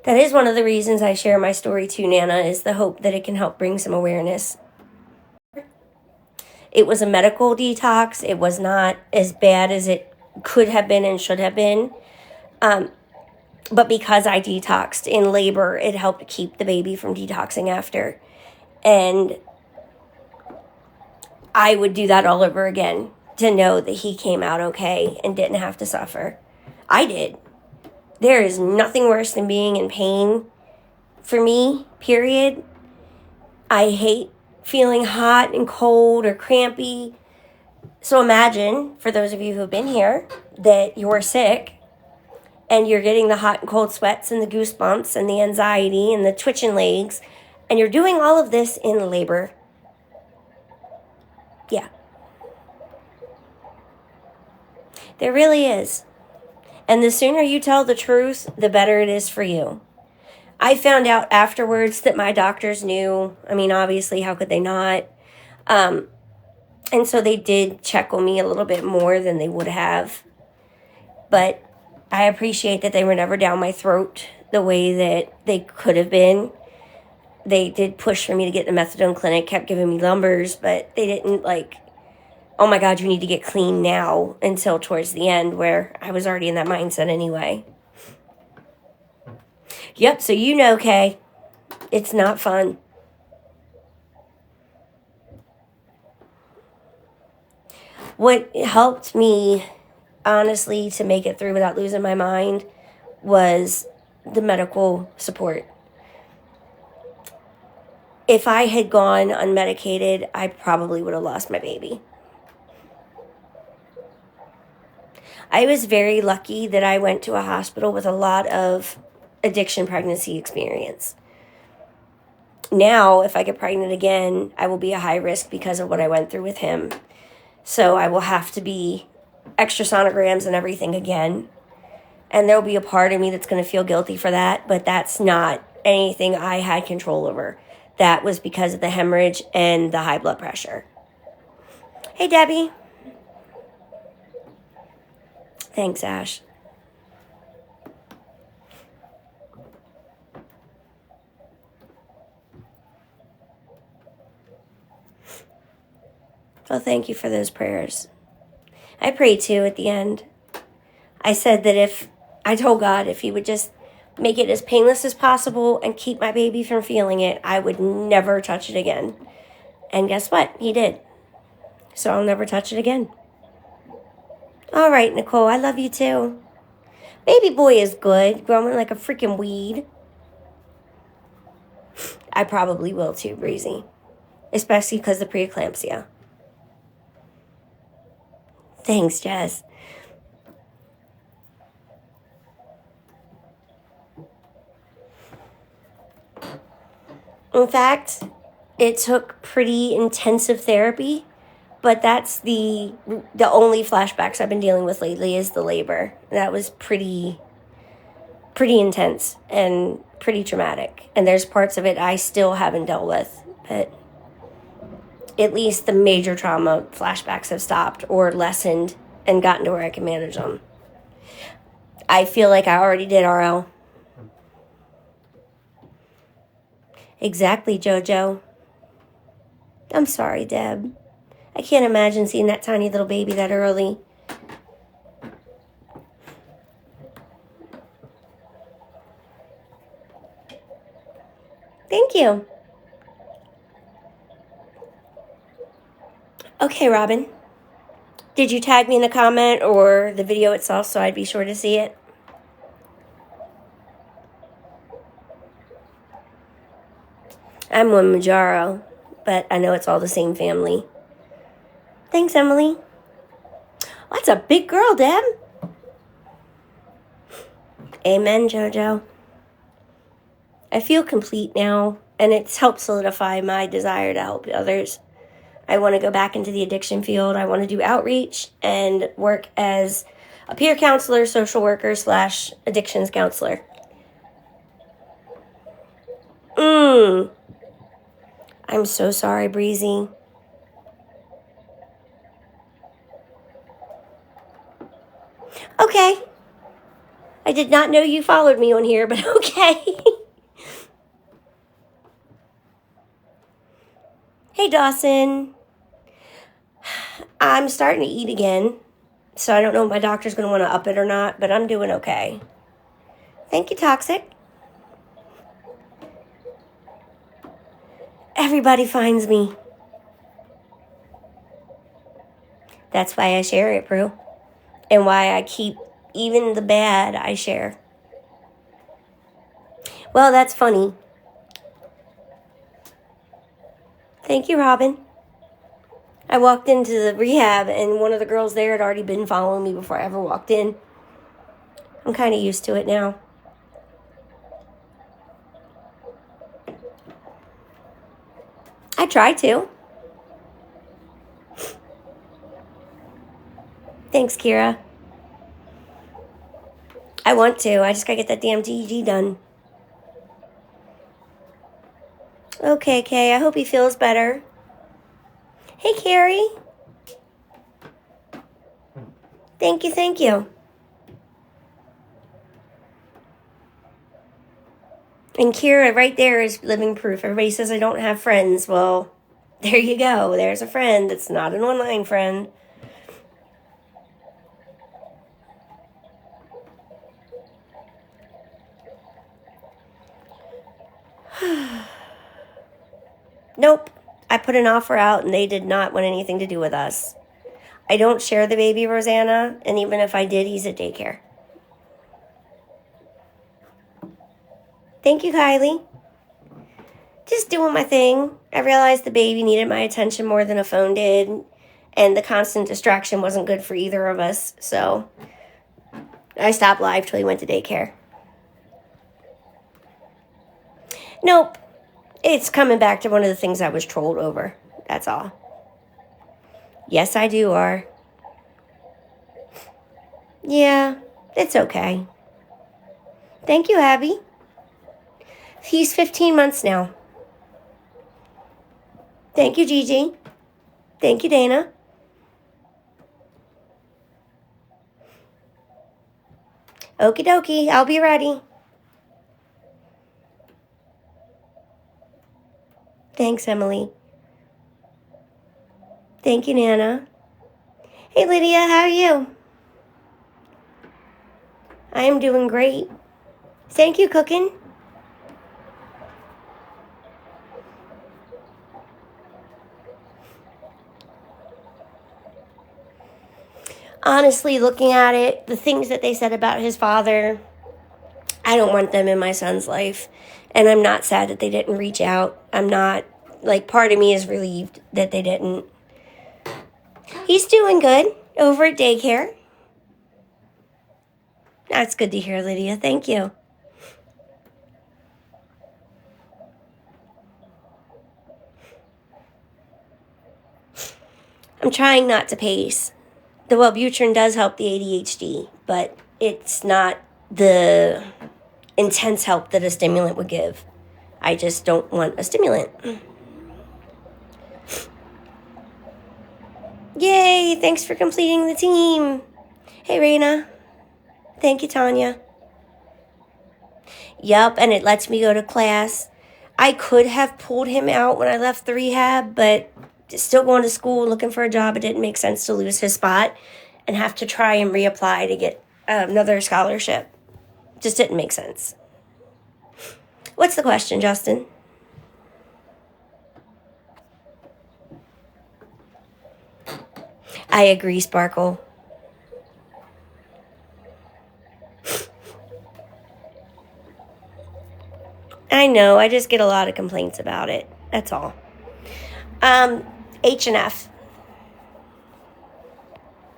That is one of the reasons I share my story too, Nana, is the hope that it can help bring some awareness. It was a medical detox. It was not as bad as it could have been and should have been. But because I detoxed in labor, it helped keep the baby from detoxing after. And I would do that all over again to know that he came out okay and didn't have to suffer. I did. There is nothing worse than being in pain for me, period. I hate feeling hot and cold or crampy. So imagine, for those of you who have been here, that you're sick and you're getting the hot and cold sweats and the goosebumps and the anxiety and the twitching legs, and you're doing all of this in labor. Yeah. There really is. And the sooner you tell the truth, the better it is for you. I found out afterwards that my doctors knew. I mean, obviously, how could they not? And so they did check on me a little bit more than they would have. But I appreciate that they were never down my throat the way that they could have been. They did push for me to get in the methadone clinic, kept giving me numbers, but they didn't oh my God, you need to get clean now, until towards the end where I was already in that mindset anyway. Yep, so you know, Kay, it's not fun. What helped me, honestly, to make it through without losing my mind was the medical support. If I had gone unmedicated, I probably would have lost my baby. I was very lucky that I went to a hospital with a lot of addiction pregnancy experience. Now, if I get pregnant again, I will be a high risk because of what I went through with him. So I will have to be extra sonograms and everything again. And there'll be a part of me that's going to feel guilty for that, but that's not anything I had control over. That was because of the hemorrhage and the high blood pressure. Hey, Debbie. Thanks, Ash. Well, thank you for those prayers. I prayed too at the end. I said that I told God if he would just make it as painless as possible and keep my baby from feeling it, I would never touch it again. And guess what? He did. So I'll never touch it again. All right, Nicole, I love you too. Baby boy is good, growing like a freaking weed. I probably will too, Breezy. Especially because of the preeclampsia. Thanks, Jess. In fact, it took pretty intensive therapy, but that's the only flashbacks I've been dealing with lately is the labor. That was pretty intense and pretty traumatic. And there's parts of it I still haven't dealt with, but at least the major trauma flashbacks have stopped or lessened and gotten to where I can manage them. I feel like I already did, RL. Exactly, JoJo. I'm sorry, Deb. I can't imagine seeing that tiny little baby that early. Thank you. Okay, Robin. Did you tag me in the comment or the video itself so I'd be sure to see it? I'm Manjaro, but I know it's all the same family. Thanks, Emily. That's a big girl, Deb. Amen, JoJo. I feel complete now, and it's helped solidify my desire to help others. I want to go back into the addiction field. I want to do outreach and work as a peer counselor, social worker / addictions counselor. I'm so sorry, Breezy. Okay. I did not know you followed me on here, but okay. Hey, Dawson. I'm starting to eat again, so I don't know if my doctor's going to want to up it or not, but I'm doing okay. Thank you, Toxic. Everybody finds me. That's why I share it, Prue. And why I keep even the bad I share. Well, that's funny. Thank you, Robin. I walked into the rehab and one of the girls there had already been following me before I ever walked in. I'm kind of used to it now. I try to. Thanks, Kira. I want to. I just gotta get that damn TEG done. Okay, Kay. I hope he feels better. Hey, Carrie. Thank you, thank you. And Kira right there is living proof. Everybody says I don't have friends. Well, there you go. There's a friend that's not an online friend. Nope. I put an offer out and they did not want anything to do with us. I don't share the baby, Rosanna, and even if I did, he's at daycare. Thank you, Kylie. Just doing my thing. I realized the baby needed my attention more than a phone did, and the constant distraction wasn't good for either of us, so I stopped live till he went to daycare. Nope. It's coming back to one of the things I was trolled over. That's all. Yes, I do, R. Yeah, it's okay. Thank you, Abby. He's 15 months now. Thank you, Gigi. Thank you, Dana. Okie dokie, I'll be ready. Thanks, Emily. Thank you, Nana. Hey, Lydia, how are you? I am doing great. Thank you, Cookin'. Honestly, looking at it, the things that they said about his father, I don't want them in my son's life. And I'm not sad that they didn't reach out. I'm not, part of me is relieved that they didn't. He's doing good over at daycare. That's good to hear, Lydia. Thank you. I'm trying not to pace. The Wellbutrin does help the ADHD, but it's not the intense help that a stimulant would give. I just don't want a stimulant. Yay! Thanks for completing the team. Hey, Raina. Thank you, Tanya. Yup, and it lets me go to class. I could have pulled him out when I left the rehab, but still going to school, looking for a job, it didn't make sense to lose his spot and have to try and reapply to get another scholarship. Just didn't make sense. What's the question, Justin? I agree, Sparkle. I know, I just get a lot of complaints about it. That's all. H and F.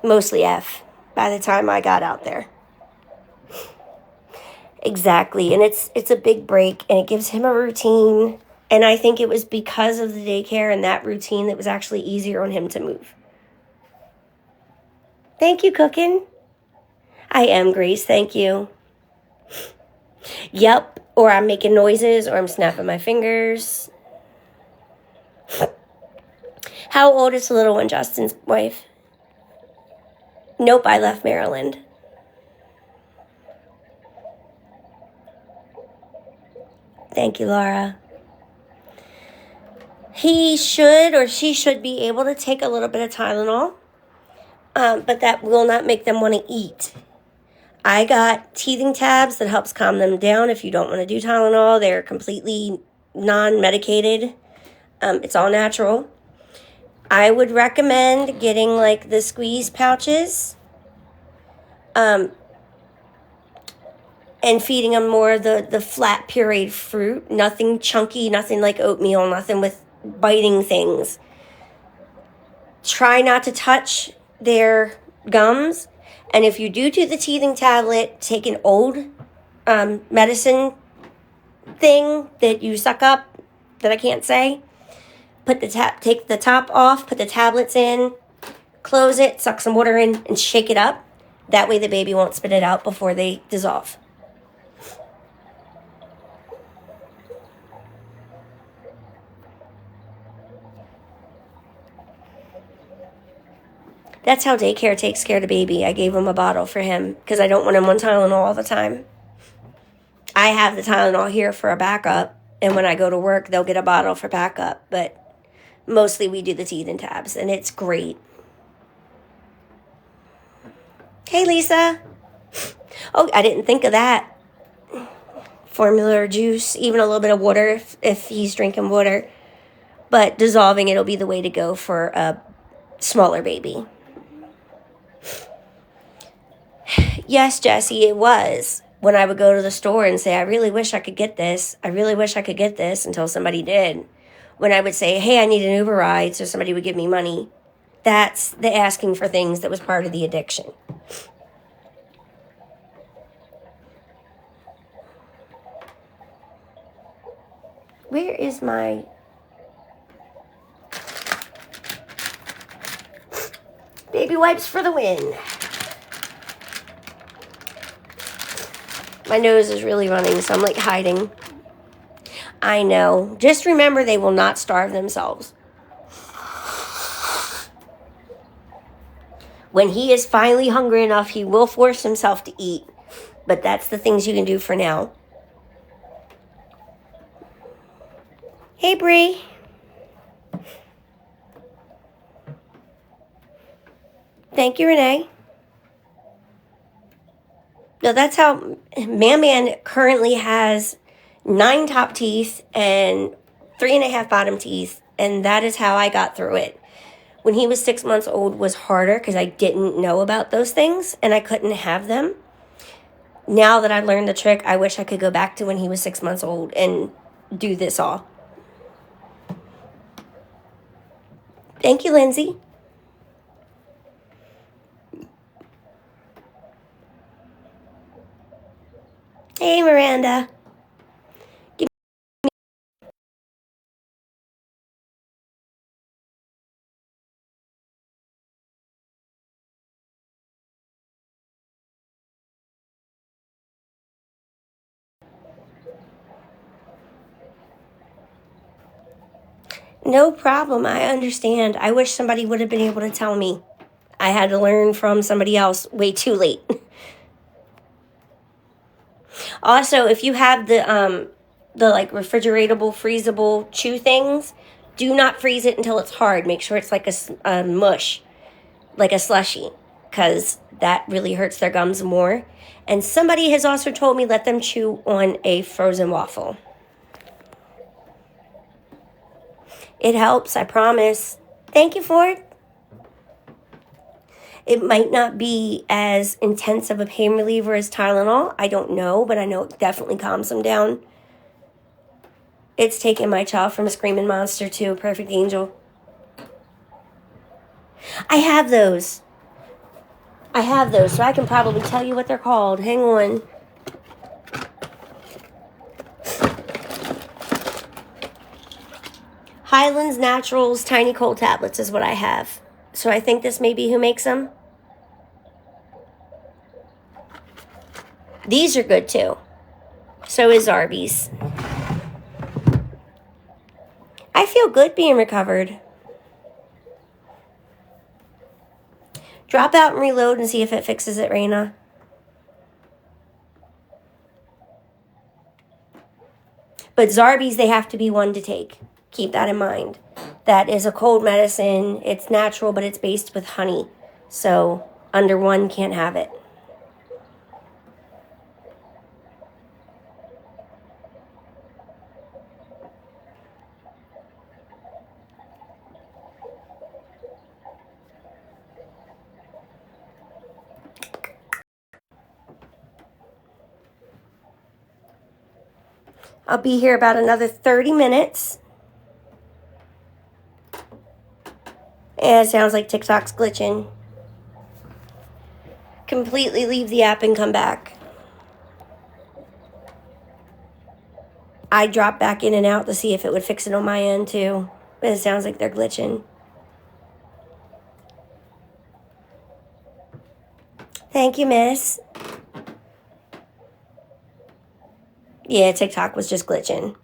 Mostly F by the time I got out there. Exactly. And it's a big break and it gives him a routine. And I think it was because of the daycare and that routine that was actually easier on him to move. Thank you, Cookin'. I am, Grace. Thank you. Yep. Or I'm making noises, or I'm snapping my fingers. How old is the little one, Justin's wife? Nope, I left Maryland. Thank you, Laura. He should or she should be able to take a little bit of Tylenol, but that will not make them want to eat. I got teething tabs that helps calm them down if you don't want to do Tylenol. They're completely non-medicated. It's all natural. I would recommend getting like the squeeze pouches and feeding them more of the flat pureed fruit. Nothing chunky, nothing like oatmeal, nothing with biting things. Try not to touch their gums. And if you do the teething tablet, take an old medicine thing that you suck up that I can't say. Take the top off, put the tablets in, close it, suck some water in, and shake it up. That way the baby won't spit it out before they dissolve. That's how daycare takes care of the baby. I gave him a bottle for him because I don't want him on Tylenol all the time. I have the Tylenol here for a backup, and when I go to work, they'll get a bottle for backup, but mostly we do the teething tabs, and it's great. Hey, Lisa. Oh, I didn't think of that. Formula or juice, even a little bit of water if he's drinking water. But dissolving it'll be the way to go for a smaller baby. Yes, Jessie, it was. When I would go to the store and say, I really wish I could get this. I really wish I could get this until somebody did. When I would say, hey, I need an Uber ride, so somebody would give me money. That's the asking for things that was part of the addiction. Where is my... baby wipes for the win. My nose is really running, so I'm like hiding. I know. Just remember, they will not starve themselves. When he is finally hungry enough, he will force himself to eat. But that's the things you can do for now. Hey, Bree. Thank you, Renee. No, that's how Man currently has 9 top teeth and 3.5 bottom teeth, and that is how I got through it. When he was 6 months old was harder because I didn't know about those things and I couldn't have them. Now that I've learned the trick, I wish I could go back to when he was 6 months old and do this all. Thank you, Lindsay. Hey, Miranda. No problem. I understand. I wish somebody would have been able to tell me. I had to learn from somebody else way too late. Also, if you have the like refrigeratable, freezable chew things, do not freeze it until it's hard. Make sure it's like a mush, like a slushy, because that really hurts their gums more. And somebody has also told me let them chew on a frozen waffle. It helps, I promise. Thank you, Ford. It might not be as intense of a pain reliever as Tylenol. I don't know, but I know it definitely calms them down. It's taken my child from a screaming monster to a perfect angel. I have those, so I can probably tell you what they're called. Hang on. Highlands Naturals Tiny Cold Tablets is what I have. So I think this may be who makes them. These are good too. So is Zarby's. I feel good being recovered. Drop out and reload and see if it fixes it, Raina. But Zarby's, they have to be one to take. Keep that in mind. That is a cold medicine. It's natural, but it's based with honey. So under one can't have it. I'll be here about another 30 minutes. And it sounds like TikTok's glitching. Completely leave the app and come back. I dropped back in and out to see if it would fix it on my end too. But it sounds like they're glitching. Thank you, miss. Yeah, TikTok was just glitching.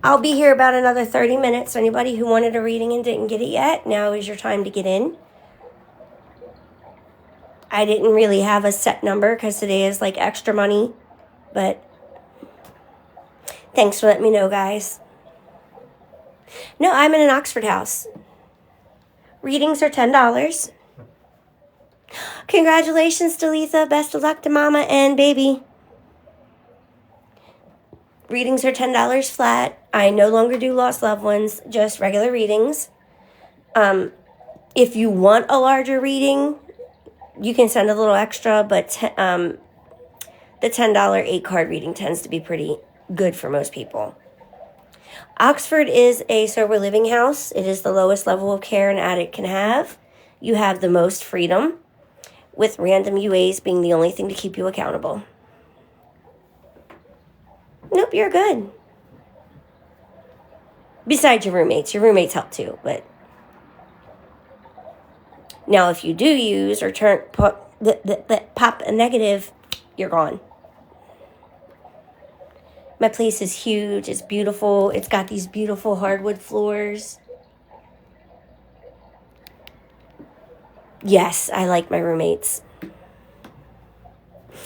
I'll be here about another 30 minutes. Anybody who wanted a reading and didn't get it yet, now is your time to get in. I didn't really have a set number because today is like extra money. But thanks for letting me know, guys. No, I'm in an Oxford house. Readings are $10. Congratulations, Dalitha. Best of luck to Mama and baby. Readings are $10 flat. I no longer do lost loved ones, just regular readings. If you want a larger reading, you can send a little extra, but the $10 8-card reading tends to be pretty good for most people. Oxford is a sober living house. It is the lowest level of care an addict can have. You have the most freedom, with random UAs being the only thing to keep you accountable. Nope, you're good. Besides your roommates. Your roommates help too, but now if you do use or pop a negative, you're gone. My place is huge. It's beautiful. It's got these beautiful hardwood floors. Yes, I like my roommates.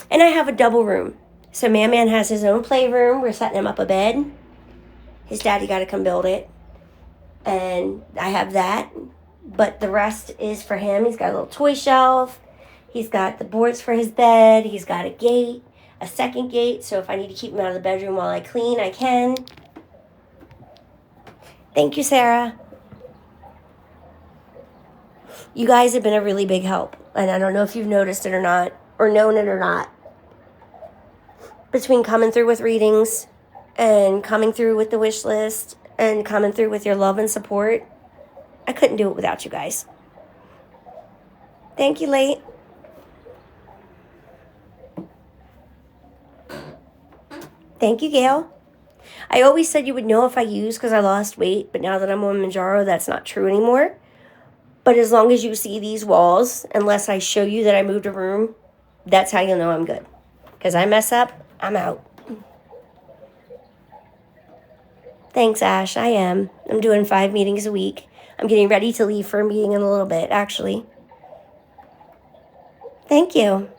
And I have a double room. So Man has his own playroom. We're setting him up a bed. His daddy got to come build it. And I have that. But the rest is for him. He's got a little toy shelf. He's got the boards for his bed. He's got a gate, a second gate. So if I need to keep him out of the bedroom while I clean, I can. Thank you, Sarah. You guys have been a really big help. And I don't know if you've noticed it or not, or known it or not. Between coming through with readings and coming through with the wish list and coming through with your love and support, I couldn't do it without you guys. Thank you, Late. Thank you, Gail. I always said you would know if I used because I lost weight, but now that I'm on Manjaro, that's not true anymore. But as long as you see these walls, unless I show you that I moved a room, that's how you'll know I'm good. Because I mess up, I'm out. Thanks, Ash. I am. I'm doing 5 meetings a week. I'm getting ready to leave for a meeting in a little bit, actually. Thank you.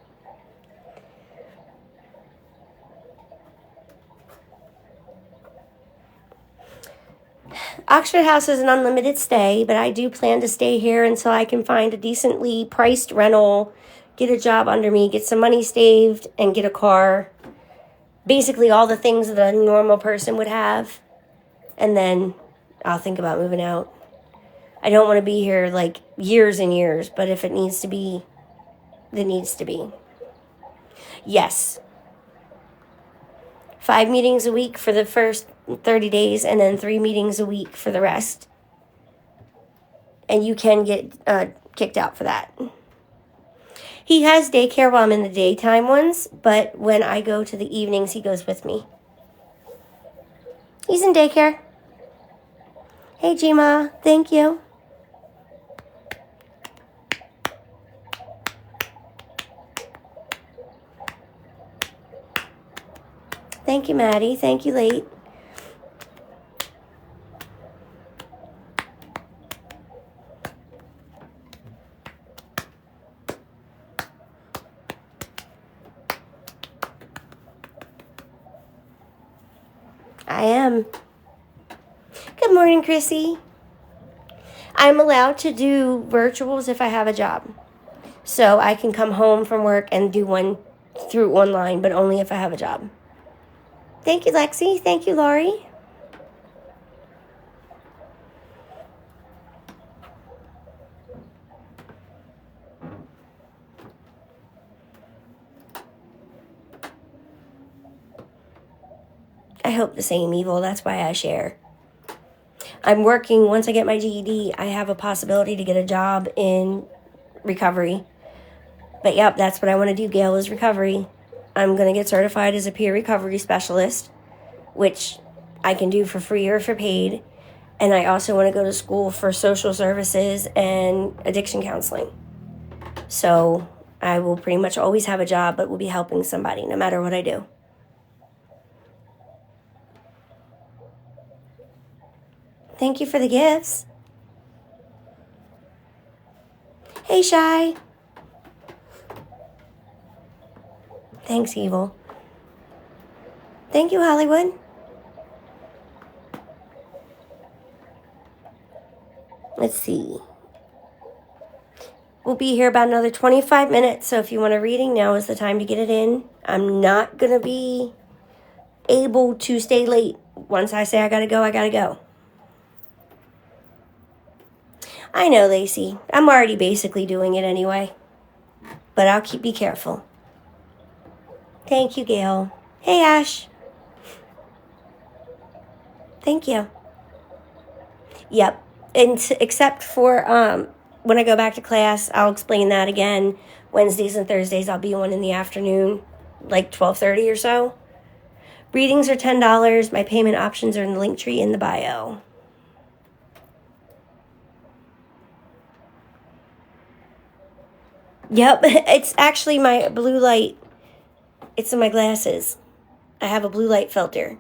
Oxford House is an unlimited stay, but I do plan to stay here until I can find a decently priced rental, get a job under me, get some money saved, and get a car. Basically all the things that a normal person would have. And then I'll think about moving out. I don't want to be here like years and years, but if it needs to be, it needs to be. Yes. 5 meetings a week for the first 30 days and then 3 meetings a week for the rest. And you can get kicked out for that. He has daycare while I'm in the daytime ones, but when I go to the evenings, he goes with me. He's in daycare. Hey, Gma. Thank you. Thank you, Maddie. Thank you, Late. I am. Good morning, Chrissy. I'm allowed to do virtuals if I have a job. So I can come home from work and do one through online, but only if I have a job. Thank you, Lexi. Thank you, Laurie. I hope the same, Evil. That's why I share. I'm working, once I get my GED, I have a possibility to get a job in recovery. But yep, that's what I want to do, Gail, is recovery. I'm going to get certified as a peer recovery specialist, which I can do for free or for paid. And I also want to go to school for social services and addiction counseling. So I will pretty much always have a job, but will be helping somebody no matter what I do. Thank you for the gifts. Hey, Shy. Thanks, Evil. Thank you, Hollywood. Let's see. We'll be here about another 25 minutes, so if you want a reading, now is the time to get it in. I'm not going to be able to stay late. Once I say I gotta go, I gotta go. I know, Lacey. I'm already basically doing it anyway. But I'll be careful. Thank you, Gail. Hey, Ash. Thank you. Yep. And except for when I go back to class, I'll explain that again. Wednesdays and Thursdays, I'll be on in the afternoon, like 12:30 or so. Readings are $10. My payment options are in the link tree in the bio. Yep, it's actually my blue light. It's in my glasses. I have a blue light filter.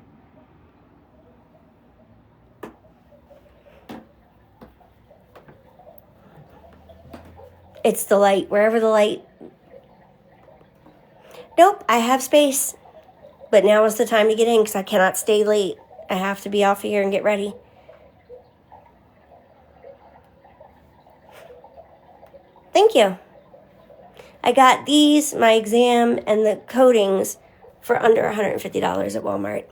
It's the light, wherever the light. Nope, I have space. But now is the time to get in because I cannot stay late. I have to be off here and get ready. Thank you. I got these, my exam, and the coatings for under $150 at Walmart.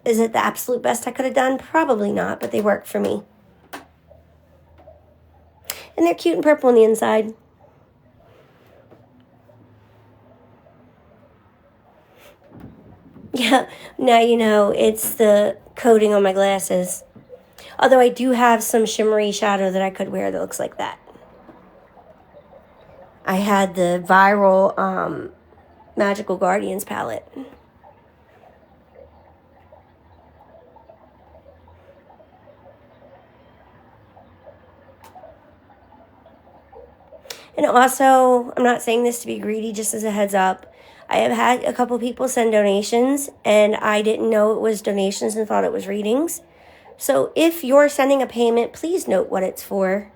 Is it the absolute best I could have done? Probably not, but they work for me. And they're cute and purple on the inside. Yeah, now you know it's the coating on my glasses. Although I do have some shimmery shadow that I could wear that looks like that. I had the viral Magical Guardians palette. And also, I'm not saying this to be greedy, just as a heads up, I have had a couple people send donations, and I didn't know it was donations and thought it was readings. So if you're sending a payment, please note what it's for.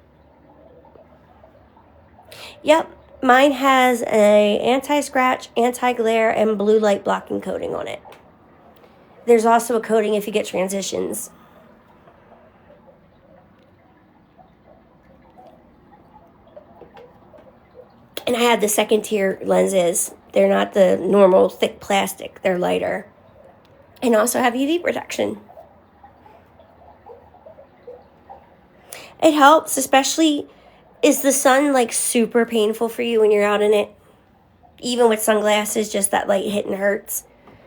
Yep, mine has a anti-scratch, anti-glare, and blue light blocking coating on it. There's also a coating if you get transitions. And I had the second tier lenses. They're not the normal thick plastic. They're lighter. And also have UV protection. It helps, especially, is the sun like super painful for you when you're out in it? Even with sunglasses, just that light hitting hurts.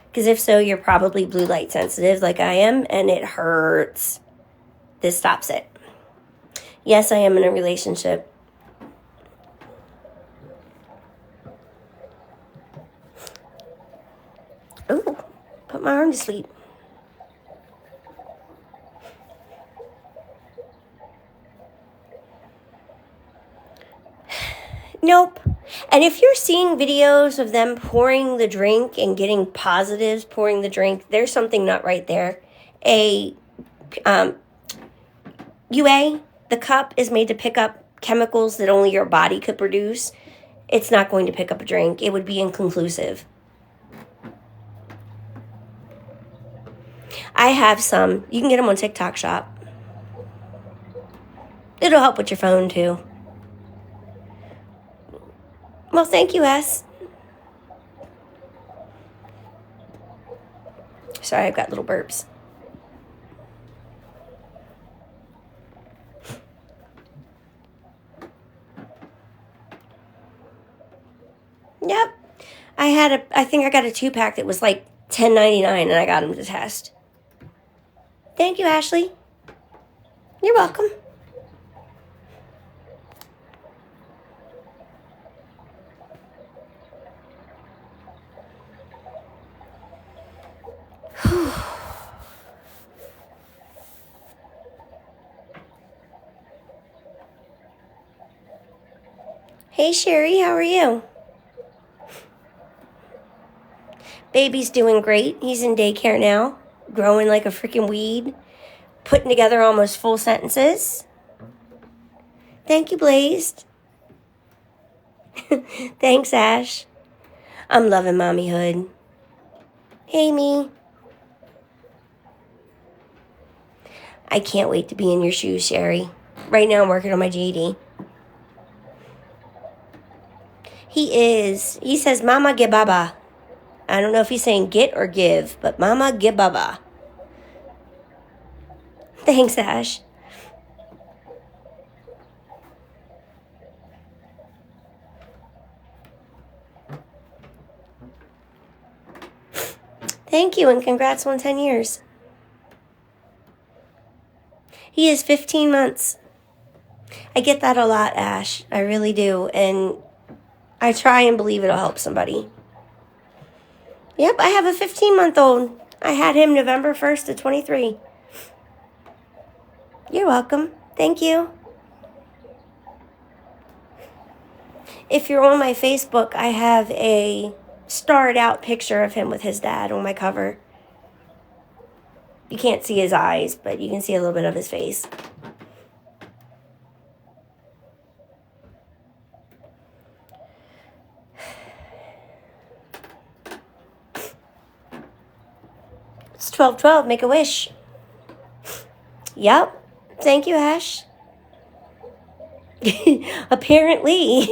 Because if so, you're probably blue light sensitive like I am, and it hurts. This stops it. Yes, I am in a relationship. Ooh, put my arm to sleep. Nope. And if you're seeing videos of them pouring the drink and getting positives pouring the drink, there's something not right there. UA, the cup is made to pick up chemicals that only your body could produce. It's not going to pick up a drink. It would be inconclusive. I have some. You can get them on TikTok Shop. It'll help with your phone too. Well, thank you, S. Sorry, I've got little burps. Yep. I think I got a 2-pack that was like $10.99 and I got them to test. Thank you, Ashley. You're welcome. Hey, Sherry, how are you? Baby's doing great. He's in daycare now, growing like a freaking weed, putting together almost full sentences. Thank you, Blazed. Thanks, Ash. I'm loving mommyhood. Hey, me. I can't wait to be in your shoes, Sherry. Right now I'm working on my GED. He is. He says, Mama ge baba. I don't know if he's saying get or give, but Mama ge baba. Thanks, Ash. Thank you, and congrats on 10 years. He is 15 months. I get that a lot, Ash. I really do. And I try and believe it'll help somebody. Yep, I have a 15-month-old. I had him November 1st of 23. You're welcome. Thank you. If you're on my Facebook, I have a starred out picture of him with his dad on my cover. You can't see his eyes, but you can see a little bit of his face. It's 12/12. Make a wish. Yep. Thank you, Ash. Apparently.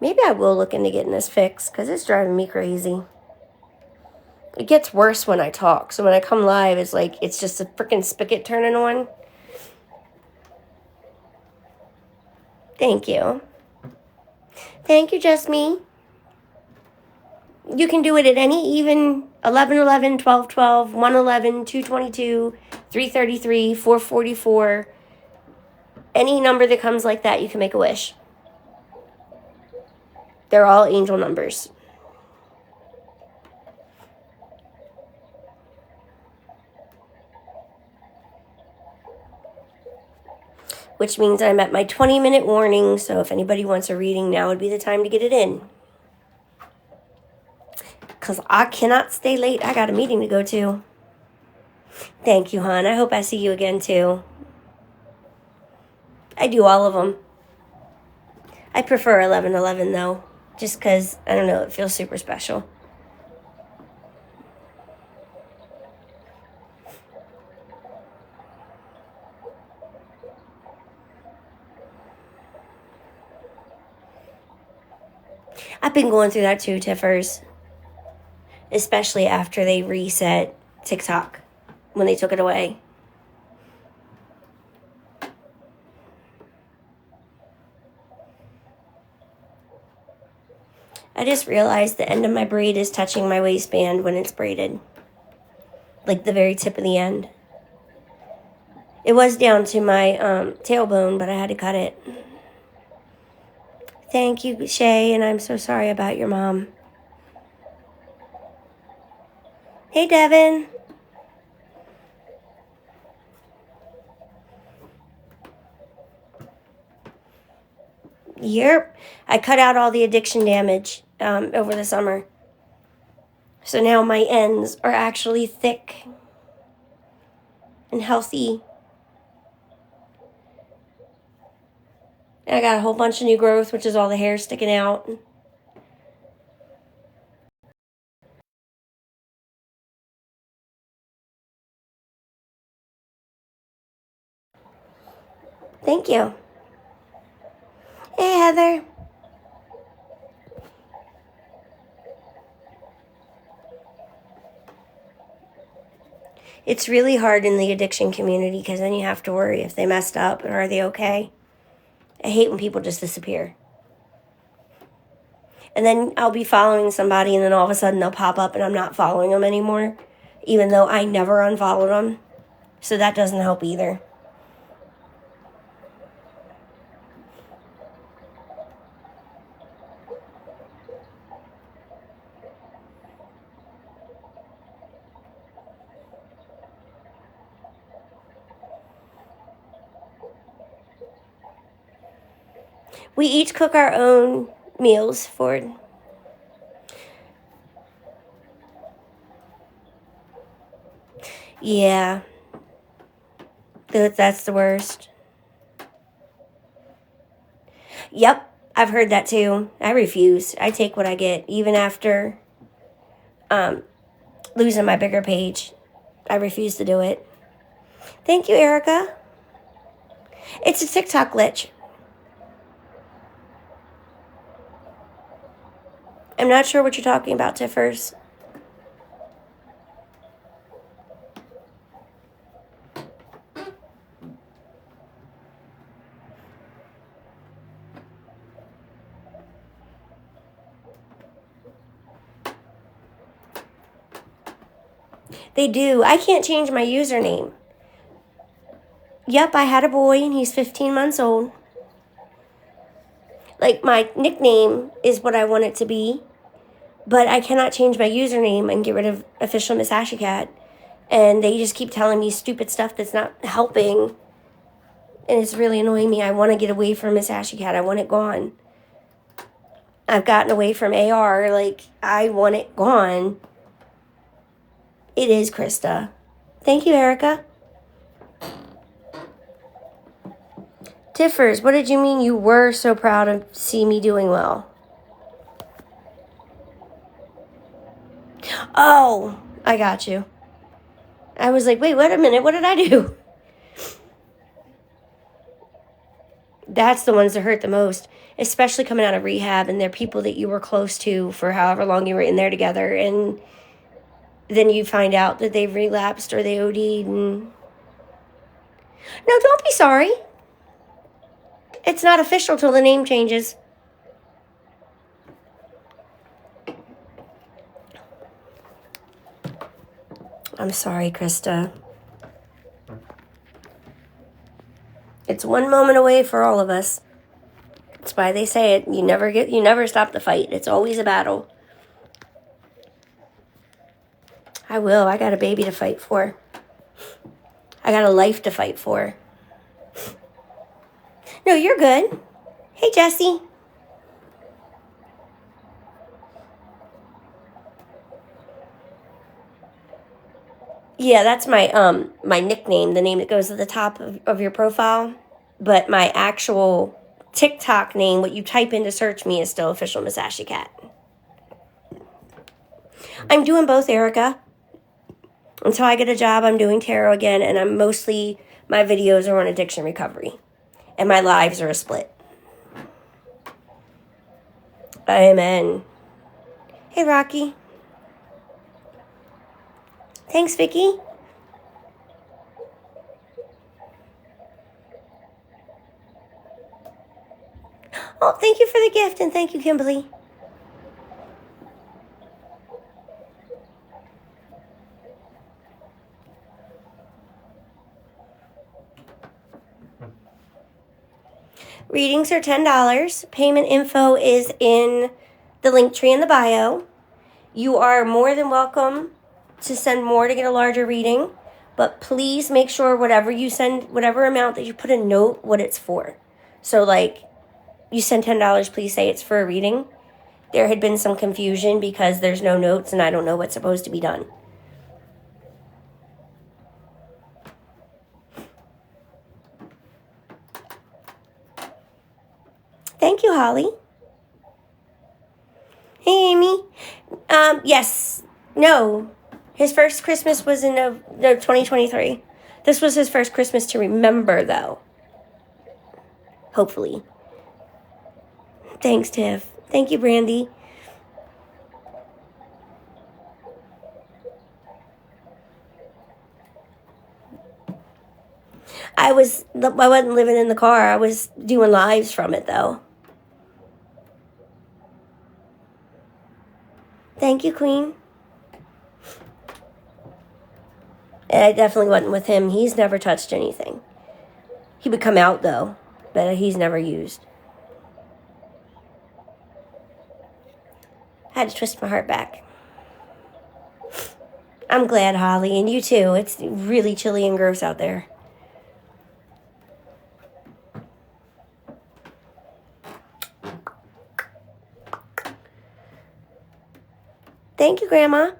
Maybe I will look into getting this fixed because it's driving me crazy. It gets worse when I talk. So when I come live, it's like it's just a freaking spigot turning on. Thank you. Thank you, Just Me. You can do it at any even 11/11, 12/12, 1/11, 2/22, 3/33, 4/44. Any number that comes like that, you can make a wish. They're all angel numbers. Which means I'm at my 20-minute warning, so if anybody wants a reading, now would be the time to get it in. Because I cannot stay late. I got a meeting to go to. Thank you, hon. I hope I see you again, too. I do all of them. I prefer 11/11, though. Just because, I don't know, it feels super special. I've been going through that too, Tiffers. Especially after they reset TikTok when they took it away. I just realized the end of my braid is touching my waistband when it's braided. Like the very tip of the end. It was down to my tailbone, but I had to cut it. Thank you, Shay, and I'm so sorry about your mom. Hey, Devin. Yep. I cut out all the addiction damage over the summer. So now my ends are actually thick and healthy. And I got a whole bunch of new growth, which is all the hair sticking out. Thank you. Hey, Heather. It's really hard in the addiction community because then you have to worry if they messed up or are they okay. I hate when people just disappear. And then I'll be following somebody and then all of a sudden they'll pop up and I'm not following them anymore, even though I never unfollowed them. So that doesn't help either. We each cook our own meals, Ford. Yeah. That's the worst. Yep. I've heard that too. I refuse. I take what I get, even after losing my bigger page. I refuse to do it. Thank you, Erica. It's a TikTok glitch. I'm not sure what you're talking about, Tiffers. They do. I can't change my username. Yep, I had a boy and he's 15 months old. Like, my nickname is what I want it to be, but I cannot change my username and get rid of official Miss Ashy Cat. And they just keep telling me stupid stuff that's not helping. And it's really annoying me. I want to get away from Miss Ashy Cat. I want it gone. I've gotten away from AR. Like, I want it gone. It is Krista. Thank you, Erica. Tiffers, what did you mean you were so proud to see me doing well? Oh, I got you. I was like, wait a minute. What did I do? That's the ones that hurt the most, especially coming out of rehab and they're people that you were close to for however long you were in there together. And then you find out that they've relapsed or they OD'd. And no, don't be sorry. It's not official till the name changes. I'm sorry, Krista. It's one moment away for all of us. That's why they say it. You never stop the fight. It's always a battle. I will. I got a baby to fight for. I got a life to fight for. No, you're good. Hey, Jesse. Yeah, that's my my nickname, the name that goes at the top of your profile. But my actual TikTok name, what you type in to search me, is still official Miss Ashy Cat. I'm doing both, Erica. Until I get a job, I'm doing tarot again, and my videos are on addiction recovery. And my lives are a split. Amen. Hey, Rocky. Thanks, Vicky. Oh, thank you for the gift, and thank you, Kimberly. Readings are $10. Payment info is in the link tree in the bio. You are more than welcome to send more to get a larger reading, but please make sure whatever you send, whatever amount that you put a note, what it's for. So, like, you send $10, please say it's for a reading. There had been some confusion because there's no notes and I don't know what's supposed to be done. Thank you, Holly. Hey, Amy. Yes. No. His first Christmas was in 2023. This was his first Christmas to remember, though. Hopefully. Thanks, Tiff. Thank you, Brandy. I wasn't living in the car. I was doing lives from it, though. Thank you, Queen. And I definitely wasn't with him. He's never touched anything. He would come out, though, but he's never used. I had to twist my heart back. I'm glad, Holly, and you too. It's really chilly and gross out there. Thank you, Grandma.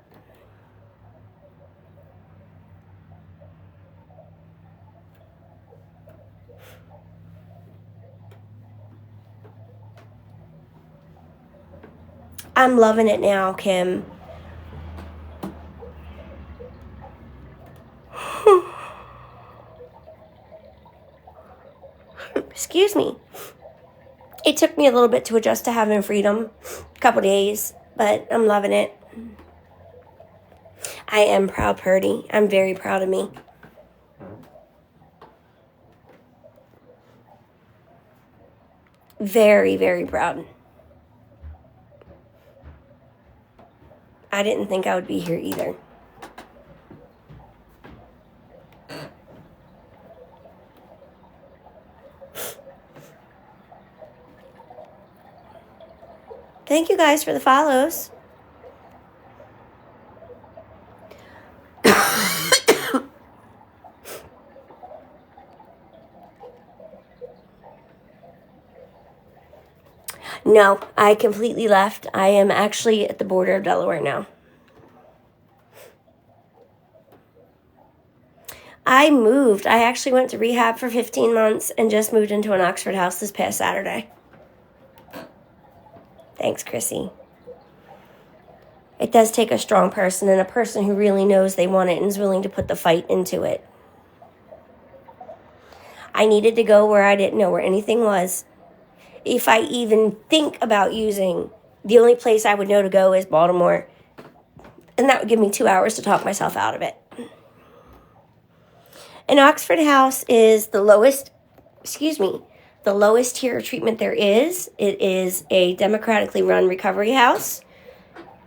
I'm loving it now, Kim. Excuse me. It took me a little bit to adjust to having freedom, a couple days, but I'm loving it. I am proud, Purdy. I'm very proud of me. Very, very proud. I didn't think I would be here either. Thank you guys for the follows. No, I completely left. I am actually at the border of Delaware now. I moved. I actually went to rehab for 15 months and just moved into an Oxford house this past Saturday. Thanks, Chrissy. It does take a strong person and a person who really knows they want it and is willing to put the fight into it. I needed to go where I didn't know where anything was. If I even think about using, the only place I would know to go is Baltimore. And that would give me 2 hours to talk myself out of it. An Oxford house is the lowest tier of treatment there is. It is a democratically run recovery house.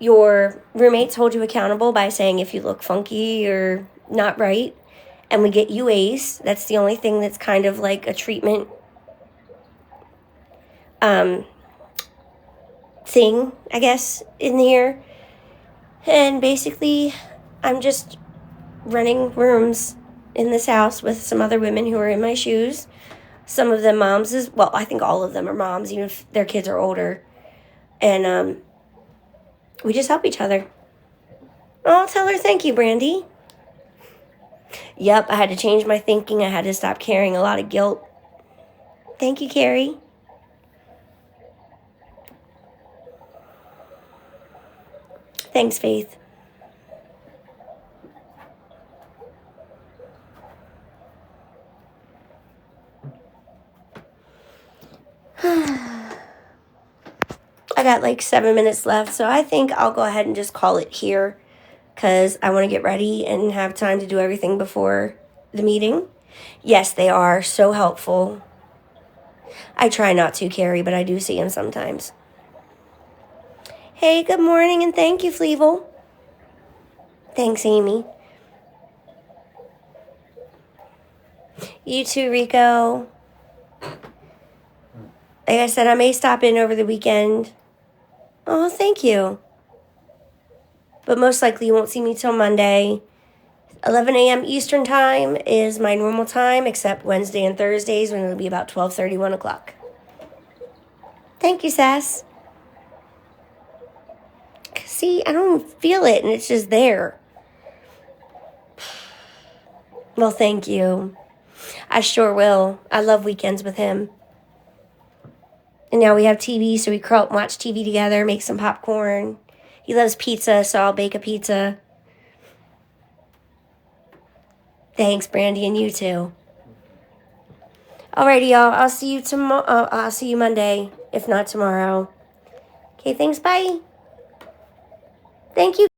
Your roommates hold you accountable by saying if you look funky or not right. And we get UAs. That's the only thing that's kind of like a treatment thing, I guess, in here. And basically, I'm just running rooms in this house with some other women who are in my shoes. Some of them moms I think all of them are moms, even if their kids are older. And we just help each other. Oh, tell her thank you, Brandy. Yep, I had to change my thinking. I had to stop carrying a lot of guilt. Thank you, Carrie. Thanks, Faith. I got like 7 minutes left, so I think I'll go ahead and just call it here because I want to get ready and have time to do everything before the meeting. Yes, they are so helpful. I try not to, Carrie, but I do see them sometimes. Hey, good morning, and thank you, Fleevel. Thanks, Amy. You too, Rico. Like I said, I may stop in over the weekend. Oh, thank you. But most likely you won't see me till Monday. 11 a.m. Eastern time is my normal time, except Wednesday and Thursdays when it'll be about 12:30, 1 o'clock. Thank you, Sass. See, I don't feel it, and it's just there. Well, thank you. I sure will. I love weekends with him. And now we have TV, so we curl up and watch TV together, make some popcorn. He loves pizza, so I'll bake a pizza. Thanks, Brandy, and you too. Alrighty, y'all. I'll see you tomorrow. I'll see you Monday, if not tomorrow. Okay, thanks. Bye. Thank you.